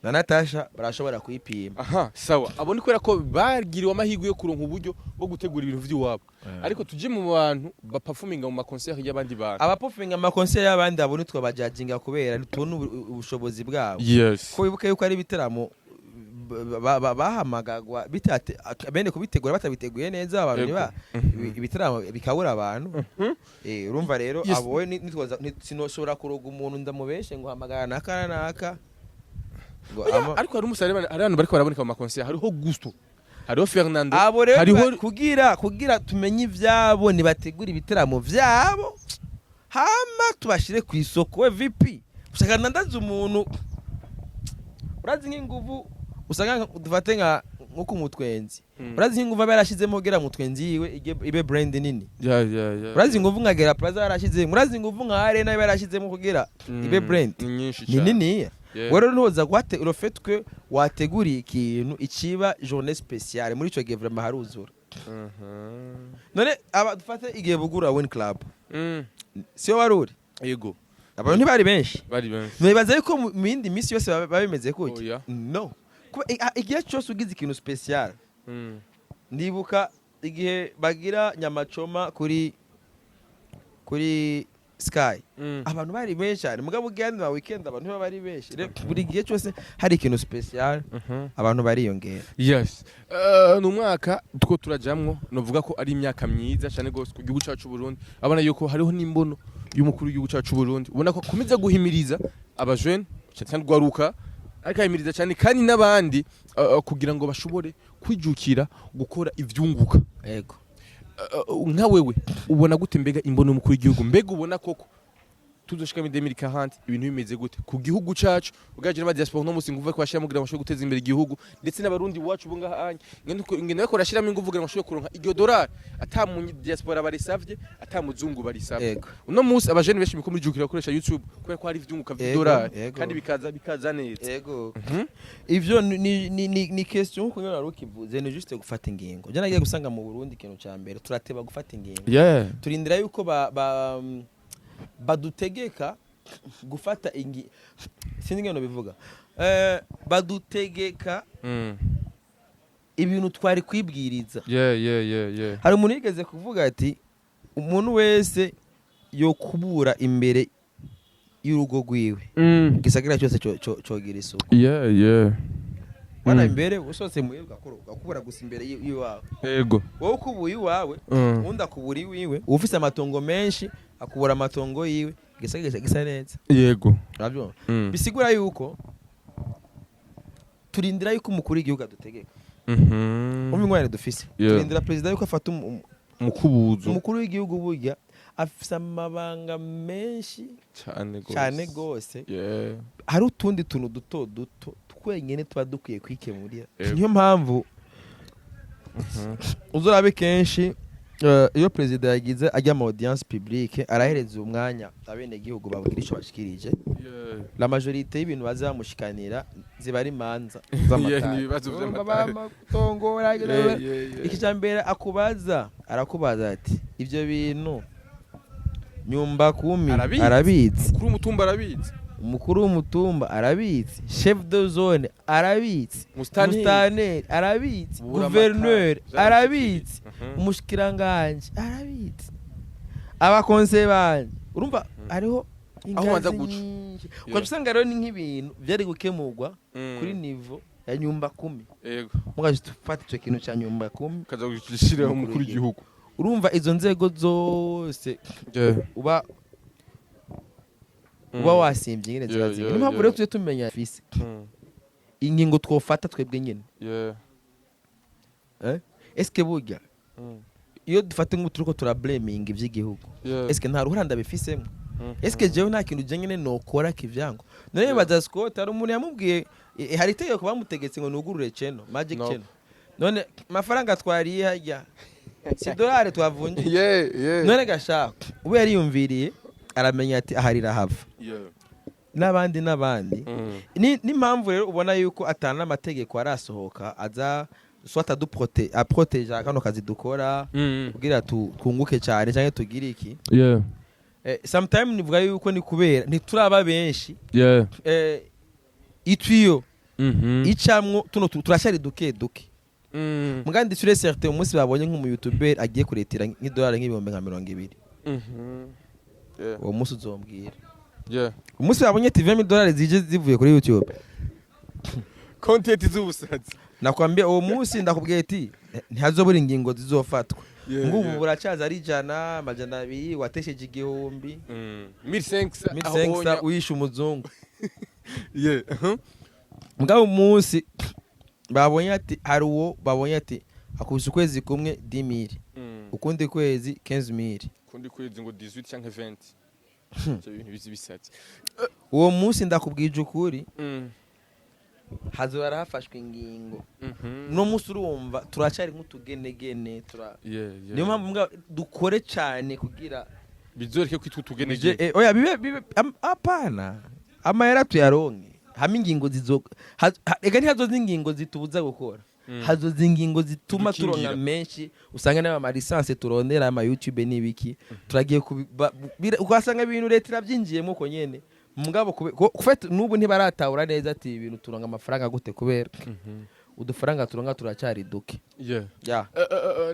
na Natasha barashobora kuyipima sawa abo ni kwera ko bagiriwe amahirwe yo kuronka uburyo bwo gutegura ibintu vy'iwabo ariko tuje mu bantu baperforminga mu ma concert y'abandi bantu abaperforminga mu ma concert y'abandi abo nitwe bajajinga kubera tubona ubushobozi bwabo ko wibuke yuko ari bitaramo bahamagagwa bitate bene kubitegura batabiteguye neza abantu ibitaramo bikabura abantu urumva rero abo nitwaza sinoshobora kuroga umuntu ndamubeshe ngo hamagara naka ariko hari umusare hari abantu bariko baraboneka mu makonseri hariho Gusto hariho Fernando hariho kugira tumenye ivyabo ni bategura ibitaramo vyabo hama tubashire ku isoko we VP ushaka nandaza umuntu urazi nk'inguvu usanga dufate nko kumutwenzi urazi nk'inguvu barashizemo gera mutwenzi yiwe ibe brand nini urazi nk'inguvu nkagera plaza barashizemo urazi nk'inguvu nka arena barashizemo kugira ibe brand nini wero ntoza gwate urofetwe wateguriye ikintu ikiba journée spéciale muri ico gihe vraiment haruzura none aba dufate igihe bugura win club sio waruri yego abantu ntibari benshi nibaza yuko mu yindi misi yose babimeze kuki no igihe cyose ugize ikintu spécial ndibuka igihe bagira nyamacoma kuri Sky abantu bari benshi cyane mugabo ugenda weekend abantu bari benshi buri gihe cyose hari ikintu special abantu bariyongera n'umwaka two turajamwo novuga ko ari imyaka myiza cyane gose ku gihugu cyacu Burundi abana yuko hariho n'imbono y'umukuru w'igihugu cyacu Burundi ubona ko akomeza guhimiriza abajene cyane rwaruka akahimiriza cyane kandi n'abandi kugira ngo bashobore kwijukira gukora ivyunguka. Yego. Nka wewe ubona gute mbega imbono y'umukuru w'igihugu mbega ubona koko tuzoshika mu 2040 ibintu bimeze gute ku gihugu cyacu ugaje n'aba diaspora no musinga uvuga ko bashira mugira bashobora guteza imbere igihugu ndetse n'abarundi wacu bunga hanye ngene bako rashiramo ingufu kugira ngo bashobore kuronka iryo dollar ata mu diaspora barisavye ata muzungu barisavye. Uno munsi abajene benshi biko muri jukira bakoresha YouTube kubera ko hari ivyunguka vy'idollar kandi bikaza neza. Yego. Ivyo ni question ko nyona rukivuze ni juste gufata ingingo. Je nagiye gusanga mu Burundi ikintu ca mbere turateba gufata ingingo. Turindira yuko badutegeka gufata sinzi ngeno bivuga badutegeka ibintu twari kwibwiriza. Hari umuntu yigeze kuvuga ati umuntu wese yo kubura imbere y'urugo rwiwe gisagara cyose cogira isuku. Wana imbere usose muye gakubura gusa imbere yiwawe. Yego. Wowe kubuye iwawe unda kubura iwiwe ufise amatongo menshi akubura amatongo yiwe gisa neza. Yego. Urabyo? Bisigura yuko turindira yuko umukuru w'igihugu adutegeka. Umwanya dufise. Turindira president yuko afata umukubuzo. Umukuru w'igihugu burya afise amabanga menshi cyane gose. Hari utundi tuntu duto twenyene tuba dukwiye kwikemurira. Niyo mpamvu uzorabe kenshi iyo president yagize ajya mu audience publique arahereza umwanya abene gihugu babwira ico bashikirije. La majorité y'ibintu bazamushikanira ziba ari manza z'amatongora. Ikijambere arakubaza ati ivyo bintu nyumba kumi arabitse umukuru w'umutumba arabitse chef de zone arabitse mustaneri arabitse gouverneur arabitse umushikiranganje arabitse abakonseye banje urumva hariho ingazi nyinshi ukabisanga rero ni nk'ibintu byari gukemurwa kuri niveau ya nyumba 10. Yego mugaje tufata ico kintu cya nyumba 10 kaza gushiraho umukuru w'igihugu. Urumva izo nzego zose uba wasimbye nyine zirazimwe. Niyo mpamvu rero tuje tumenya fisi ingingo twofata twebwe nyine. Eske burya iyo dufate nk'uturuko turablaming ivy'igihugu eske nta ruhanda bifisemo. Eske jewe nta kintu je nyine nokora kivyango none baza Scott ari umuntu yamubwiye hari itegeko bamutegetse ngo nugurure cheno magic cheno none mafaranga twariye hajya si dollar twavunje none gashaka ube yari yumviriye aramenya ati aharira hava n'abandi n'impamvu rero ubona yuko atana amategeko arasohoka aza swata protéger akano kazi dukora kugira twunguke cyane cyane tugira iki. Sometimes nivuga yuko ni kubera ntituraba benshi itwiyo icamwo tuno turashari duke mugandi sur certain umunsi babonye nk'umu YouTuber agiye kuretira nk'idollar nk'ibihumbi nka 200 uwo munsi uzombwira umunsi babonye $20 zije zivuye kuri YouTube content z'ubusazi nakwambia uwo munsi ndakubwiye ati ntihazobura ingingo zizofatwa ngubu buracaza ari 100 watesheje igihumbi 1500 uyisha umuzungu mugabo umunsi babonye ati hari uwo babonye ati akubise ukwezi kumwe 10000 ukundi kwezi 15000 ukundi kwezi ngo 18 cyangwa 20 cyo bintu bizibisatse uwo munsi ndakubwije ukuri hazora hafashwe ingingo no munsi urumva turacari nk'utugenegene niyo mpamvu dukore cyane kugira bizoreke kwitutugenegene oya bibe apana amayera tuyaronke hama ingingo zizoka ega ntihazoza ingingo zitubuza gukora hazoza ingingo zituma turonka menshi usanga n'ama license turondera ama YouTube n'ibiki turagiye ugasanga ibintu leta irabyinjiyemo ko nyene mugabo kufata nubu ntibaratahura neza ati ibintu turonka amafaranga gute kubera udufaranga turonka turacari duke.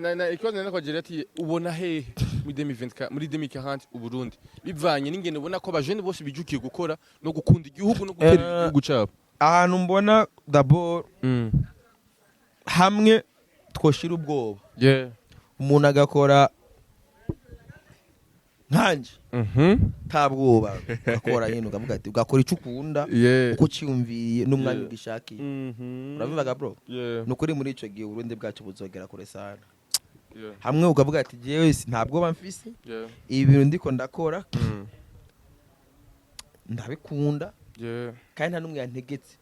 na ikoze nako ati ubona hehe muri 2040 uburundi bivanye n'ingene ubona ko abajene bose bijukiye gukora no gukunda igihugu no gutera igihugu cyabo. Ahantu mbona d'abord hamwe twoshira ubwoba umuntu agakora nkanje tabwoba ugakora nyine ukavuga ati ugakora icyo ukunda uko cyumviye n'umwanya ugishakiye urabivuga bro nukuri muri ico gihe urundi bwacu buzogera kure sana hamwe ukavuga ati jewe ntabwo bamfise ibintu ndiko ndakora ndabikunda kandi nta numwe yantegetse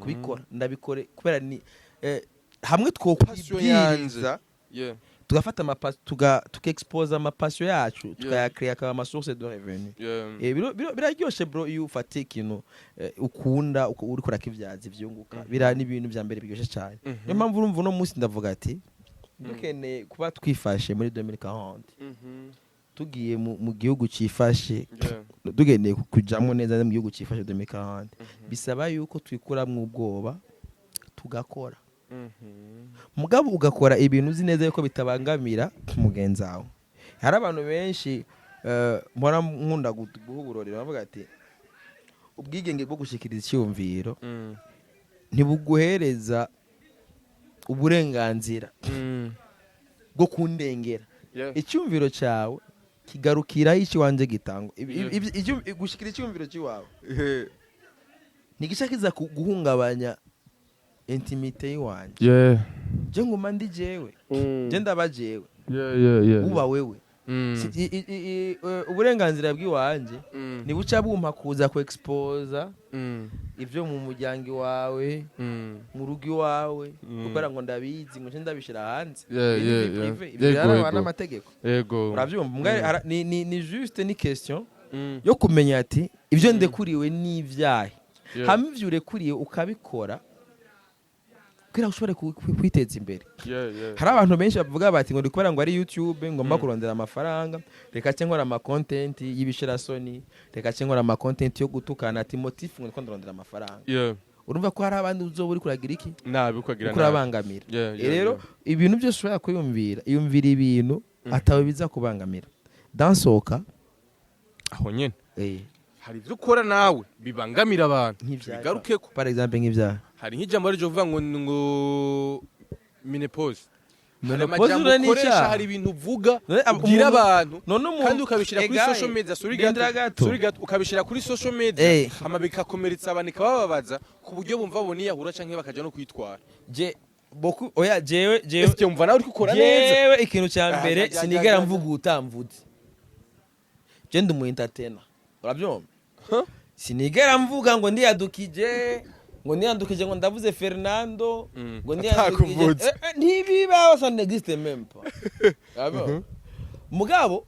kubikora ndabikore kubera ni hamwe twokwibwiriza tugafata tukaexpose amapassion yacu tukayakrea kama amasource de revenu biraryoshe bro iyo ufate ikintu ukunda uri kora kivyazi vyunguka bira ni ibintu vya mbere biryoshe cyane niyo mpamvu urumva no munsi ndavuga ati dukene kuba twifashe muri 2040 tugiye mu gihugu cifashe dugendeye kujamwo neza mu gihugu cifashe 2040 bisaba yuko twikura mu ubwoba tugakora mugabo ugakora ibintu uzi neza yuko bitabangamira mugenzi wawe hari abantu benshi mpora nkunda guhugurorera bavuga ati ubwigenge bwo gushikiriza icyumviro ntibuguhereza uburenganzira bwo kundengera icyumviro cyawe kigarukira iki wanje gitangwa gushikira icyumviro cyawe nigishakiza guhungabanya intimite yiwanje je nguma ndi jewe je ndabajewe uba wewe uburenganzira bw'iwanje ni buca bumpa kuza ku expose ivyo mu muryango wawe mu rugo wawe ukora ngo ndabizi ngo ndabishira hanze ibyo n'amategeko uravyumva ni juste ni question yo kumenya ati ivyo ndekuriwe n'ivyahe hamwe ivyo urekuriye ukabikora kugira ushobore kwiteza imbere hari abantu benshi bavuga bati ngo ndikubara ngo ari YouTube ngomba kurondera amafaranga reka cyangwa ama content y'ibishirasoni reka cyangwa ama content yo gutukana ati motif ngo ndondera amafaranga urumva ko hari abandi uzoba uri kuragira iki nabikugira kurabangamira rero ibintu byose ushobora kuyumvira ibintu atawe biza kubangamira dansoka aho nyene hari ibyo ukora nawe bibangamira abantu bigaruke ko par exemple nk'ivyaha hari nk'ijambo ryo vuga ngo menopause hari ibintu uvuga ubwira abantu kandi ukabishira kuri social media ukabishira kuri social media hama bikakomeretsa abantu ikabababaza ku buryo bumva boniyahura canke bakaja no kwitwara jewe umva nawe uri gukora neza jewe ikintu cya mbere sinigera mvuga utamvuze je ndi mu entertainer urabyumva sinigera mvuga ngo ndiyadukije ngo ndavuze Fernando ngo ndiyadukije ntibibaho ça n'existe même pas mugabo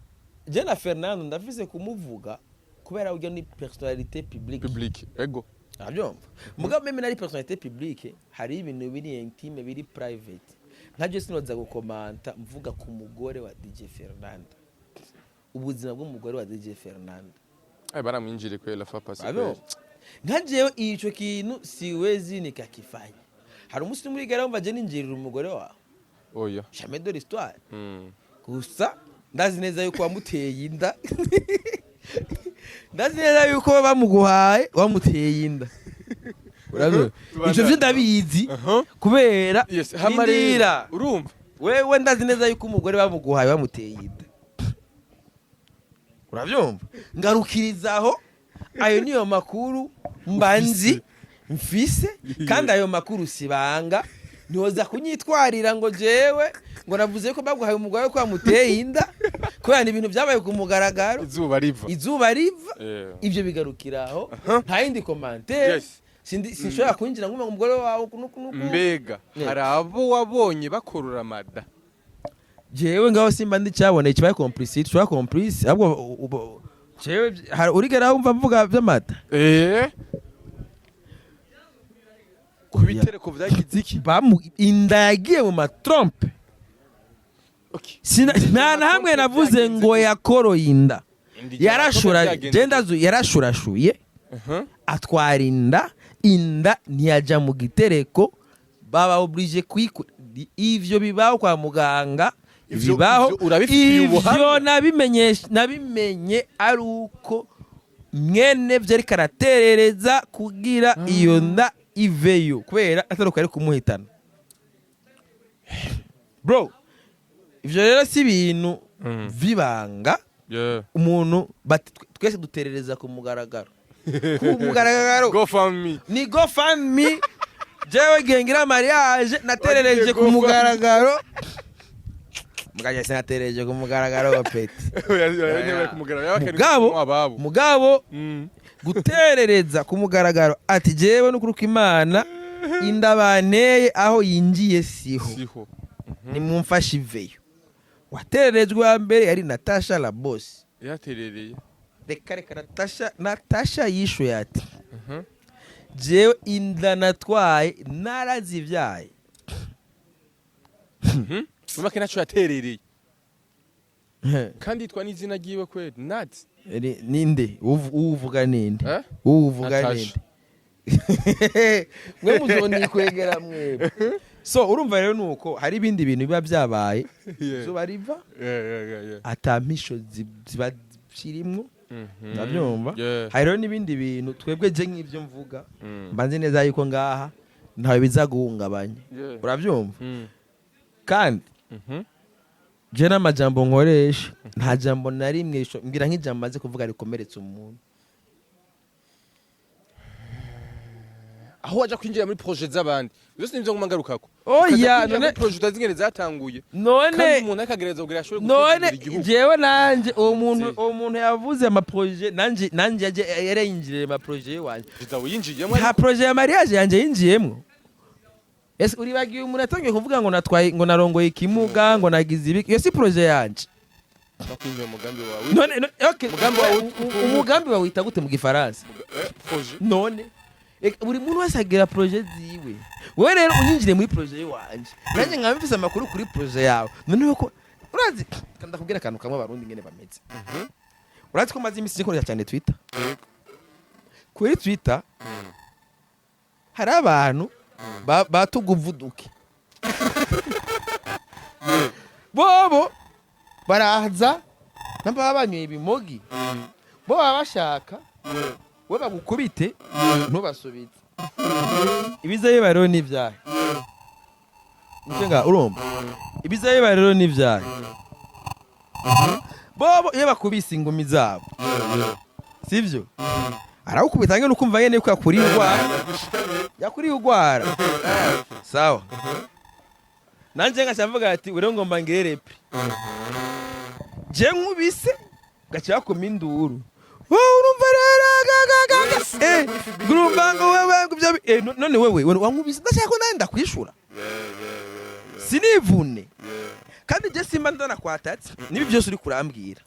je na Fernando ndafise kumuvuga kubera uryo ni personnalité publique ego urabyumva mugabo meme nari personnalité publique hari ibintu biri intime biri private nkaje sinoza gukomanta mvuga ku mugore wa DJ Fernando ubuzima bw'umugore wa DJ Fernando baramwinjire kwela fa pasi nkajewe ico kintu siwezi nikakifanya hari umunsi muri gara umva je ninjirira umugore wawe oya jamais de l'histoire gusa ndazi neza yuko wamuteye inda ndazi neza yuko bamuguhaye wamuteye inda urabyo ico vyo ndabizi kubera indira urumva wewe ndazi neza yuko umugore bamuguhaye wamuteye inda uravyumva ngarukirizaho ayo niyo makuru mbanzi mfise kandi ayo makuru sibanga ntoza kunyitwarira ngo jewe ngo navuze ko baguhaye umugore ko amuteye inda kubera ibintu byabaye ku mugaragaro izuba riva ivyo bigarukiraho nta yindi commentaire sinshobora kwinjira ngo umugore wawe mbega hari abo wabonye bakorora mada jewe ngaho simba ndicyabona ikibaye complicit shwa complice ahubwo jewe urigera umva mvuga by'amata kubitereko vyagize iki inda yagiye mu matrompe nta na hamwe navuze ngo yakoroye inda yarashurashuye atwara inda ntiyajya mu gitereko baba oblige kwikura ivyo bibaho kwa muganga bibaho ivyo nabimenye ari uko mwene vyo ari karaterereza kugira iyo nda iveyo kubera ataruka ari kumuhitana bro ivyo rero si ibintu vibanga umuntu twese duterereza ku mugaragaro GoFundMe ni GoFundMe jewe gengira mariage naterereje ku mugaragaro mugaje sinaterereje ku mugaragaro peti mugabo guterereza ku mugaragaro ati jewe n'ukuruka Imana indabaneye aho yinjiye siho nimumfashe iveyo watererejwe wa mbere yari Natasha la boss yaterereye reka Natasha yishuye ati jewe inda natwaye narazivyaye mumake naco yaterereye kandi yitwa n'izina ryiwe kweli Nat ninde uvuga ninde uvuga ninde mwe muzoni kwegera mwe so urumva rero nuko hari ibindi bintu biba byabaye zuba riva atampisho ziba zirimwo ndabyumva hari rero n'ibindi bintu twebwe je nk'ivyo mvuga mbanze neza yuko ngaha ntawe bizaguhungabanya urabyumva kandi je n'amajambo nkoresha nta jambo na rimwe mbwira nk'ijambo maze kuvuga rikomeretsa umuntu aho waja kwinjira muri projet z'abandi byose nivyo ngumangarukako oya none projet utazingene zatanguye none umuntu akagereza kugira ashobore none jewe nanje uwo muntu yavuze ama projet nanje yari yinjiriye ama projet wanje bitawinjiyemo nta projet ya mariage yanje yinjiyemwo ese uribagiye umuntu atangiye kuvuga ngo natwaye ngo narongoye ikimuga ngo nagize ibiki iyo si projet yanje bakwinjira umugambi wawe none okay umugambi wawe wita gute mu gifaransa projet none buri muntu wese agira projet ziwe wewe rero unyinjire muri projet wanje nanjye nkabifise amakuru kuri projet yawe none uko urazi ndakubwira akantu kamwe abarundi ngene bameze urazi ko maze imisi nkoresha cyane Twitter kuri Twitter hari abantu batuguvuduke bobo baraza namba banyoye ibimogi bo bashaka we bagukubite ntubasubitse ibizaye barero n'ivyaye nkenga urumva ibizaye barero n'ivyaye bobo iyo bakubise ingumi zabo sivyo arawukubita ngene ukumva yene ko yakuri ugwara sawa nanje ngashavuga ati ure ngomba ngerepre je nkubise gacha yakoma induru urumva rero grumba ngo wewe none wewe wankubise ndashaka ko nanda kwishura sinivune kandi je simba ndana kwatatse nibi byose uri kurambwira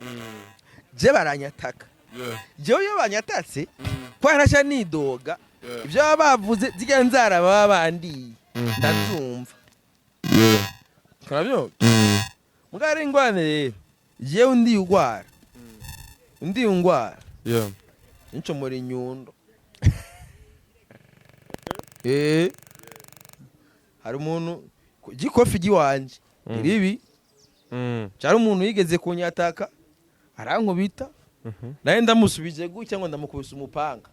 je baranyataka jewe iyo banyatatse kwanasha nidoga ibyo bavuze ziga nzara baba bandi ndabyumva karabyo mugare ingwane rero jewe undi ungwara inco muri nyundo hari umuntu gikofi giwanje iribi cyari umuntu yigeze kunyataka arankubita naye ndamusubije gutya ngo ndamukubise umupanga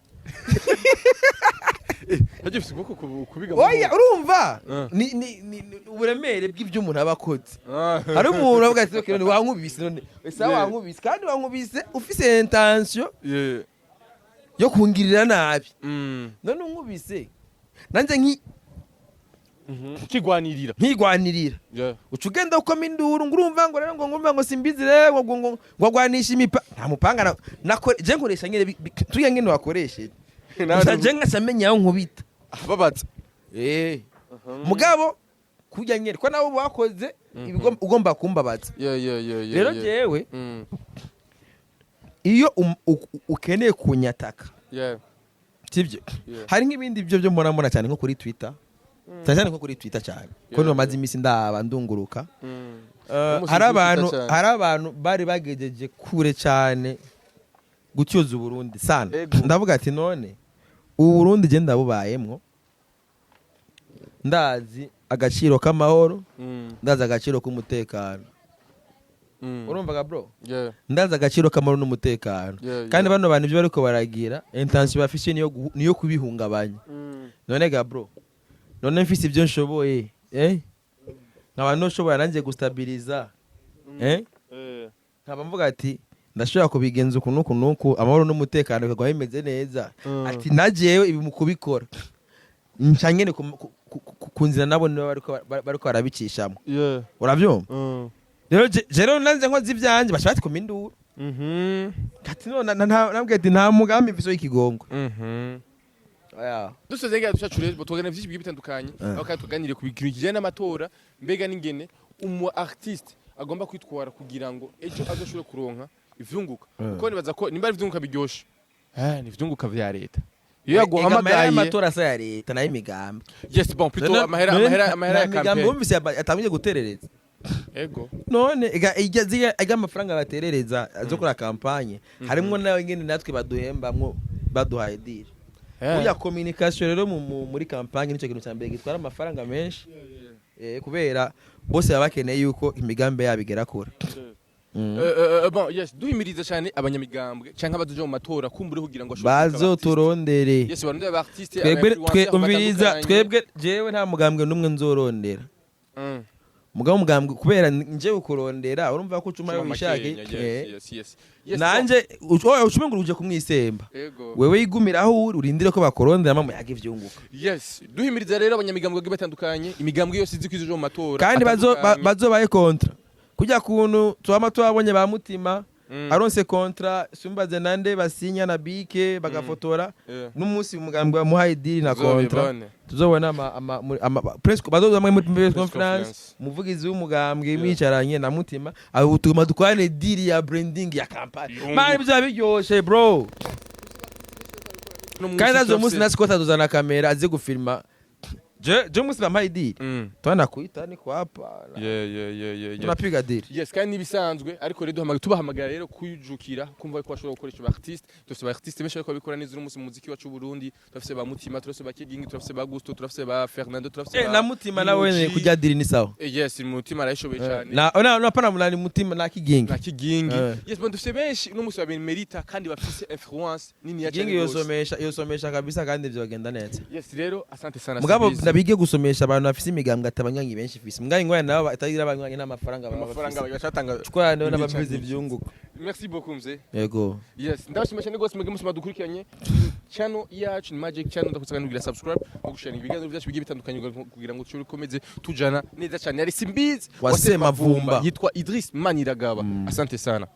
Hajifise uko kubiga oya urumva ni uburemere bw'ibyo umuntu abakoze hari umuntu avuga ati okay wankubise none esa wankubise kandi wankubise ufise intention yo kungirira nabi none unkubise nanje nkigwanirira ucugenda ukoma induru ngurumva ngo rero ngo simbizi rero ngo gwanisha imipa nta mupanga je nkoresha nyene tuya ngene wakoresheje je ngashamenya aho nkubita babatse mugabo kujya nyene ko nabo bakoze ugomba kumbabaza rero jewe iyo ukeneye kunyataka sivyo hari nk'ibindi byo mbona cyane nko kuri Twitter cyane nko kuri Twitter cyane ko no mazi imisi ndaba ndunguruka hari abantu bari bagejeje kure cyane gutyoza Burundi sana ndavuga ati none ubu Burundi je ndabubayemwo ndazi agaciro k'amahoro ndazi agaciro k'umutekano urumva bro ndazi agaciro k'amahoro n'umutekano kandi bano bantu byo bariko baragira intention bafise niyo kubihungabanya none bro none mfise ibyo nshoboye nkaba ntushobora nanjye gustabiliza nkaba mvuga ati ndashobora kubigenza uku nuku amahoro n'umutekano bikagwa bimeze neza ati najewe ibi mu kubikora nca nyene kunzira nabo bariko barabicishamo uravyumva rero nanze nkoze ivyanje bashobora kumindura kati none nabwiye ati nta mugambi mfise w'ikigongo dusoze ngira dushacure tugana vyinshi bigiye bitandukanye aho kandi tuganire ku bintu kijanye n'amatora mbega n'ingene umu artiste agomba kwitwara kugira ngo ejo azoshobore kuronka ivyunguka kuko nibaza ko nimba ivyunguka biryoshe ni ivyunguka vya leta iyo yaguhamagaye amatora sa ya leta nayo imigambi yes bon plutôt amahera ya campaign bumvise atamuje guterereza ego none ega amafaranga baterereza zo kora kampanye harimo nayo ngene natwe baduhembamwo baduhaye deal uya communication rero muri kampanye nico kintu cyambere gitwara amafaranga menshi kubera bose babakeneye yuko imigambi yabigera kure bon yes duhimiriza cyane abanyamigambwe canke abazoje mu matora kumbure kugira ngo bazoturondere yes barondera aba artiste twebwe twebwe jewe nta mugambwe numwe nzorondera mugambwe kubera nje ukurondera urumva ko cuma yo bishake nanje ucumenga uje kumwisemba wewe igumira aho urindire ko bakorondera mama yaga ivyunguka yes duhimiriza rero abanyamigambwe batandukanye imigambwe yose izi kwizo mu matora kandi bazobaye kontra kujya kuntu twama twabonye ba mutima aronse kontra sumbaze nande basinya na bike bagafotora n'umunsi umugambwe wa muhaye deal na kontra tuzobona presque bazoza muri press conference umuvugizi w'umugambwe mwicaranye na mutima abo tuguma dukwane deal ya branding ya campaign mari biza biryoshe bro kandi azo munsi nasikota duzana kamera aze gufilma je musi bampaye deal twana kuita ni kwapa tunapiga deal yes kandi nibisanzwe ariko rero tubahamagara rero kuyujukira kumva ko bashobora gukoresha ba artiste dufite ba artiste benshi ariko bikora neza umunsi mu muziki wacu Burundi turafise ba mutima turafise ba Kigingi turafise ba Gusto turafise ba Fernando turafise na mutima nawe kujya deal ni sawa yes mutima arayishoboye cyane na pana munani mutima na Kigingi yes bon dufite benshi n'umunsi wa merita kandi bafise influence nini ya cyane Kigingi yosomesha kabisa kandi byogenda neza yes rero asante sana mugabo bige gusomesha abantu bafise imigambwe atabanywanyi benshi fisi mugabo ingwanya nabo atagira abanywanyi n'amafaranga bagatanga twara none n'ababizi byunguka merci beaucoup mzee yego yes ndabashimira cyane gose mugiye musoma dukurikiranye channel yacu ni Magic Channel ndakusanga nugira subscribe no gushare ibiganiro byacu bigiye bitandukanye kugira ngo cyuri komeze tujana neza cyane yari Simbizi wasema vumba yitwa Idris Maniragaba asante sana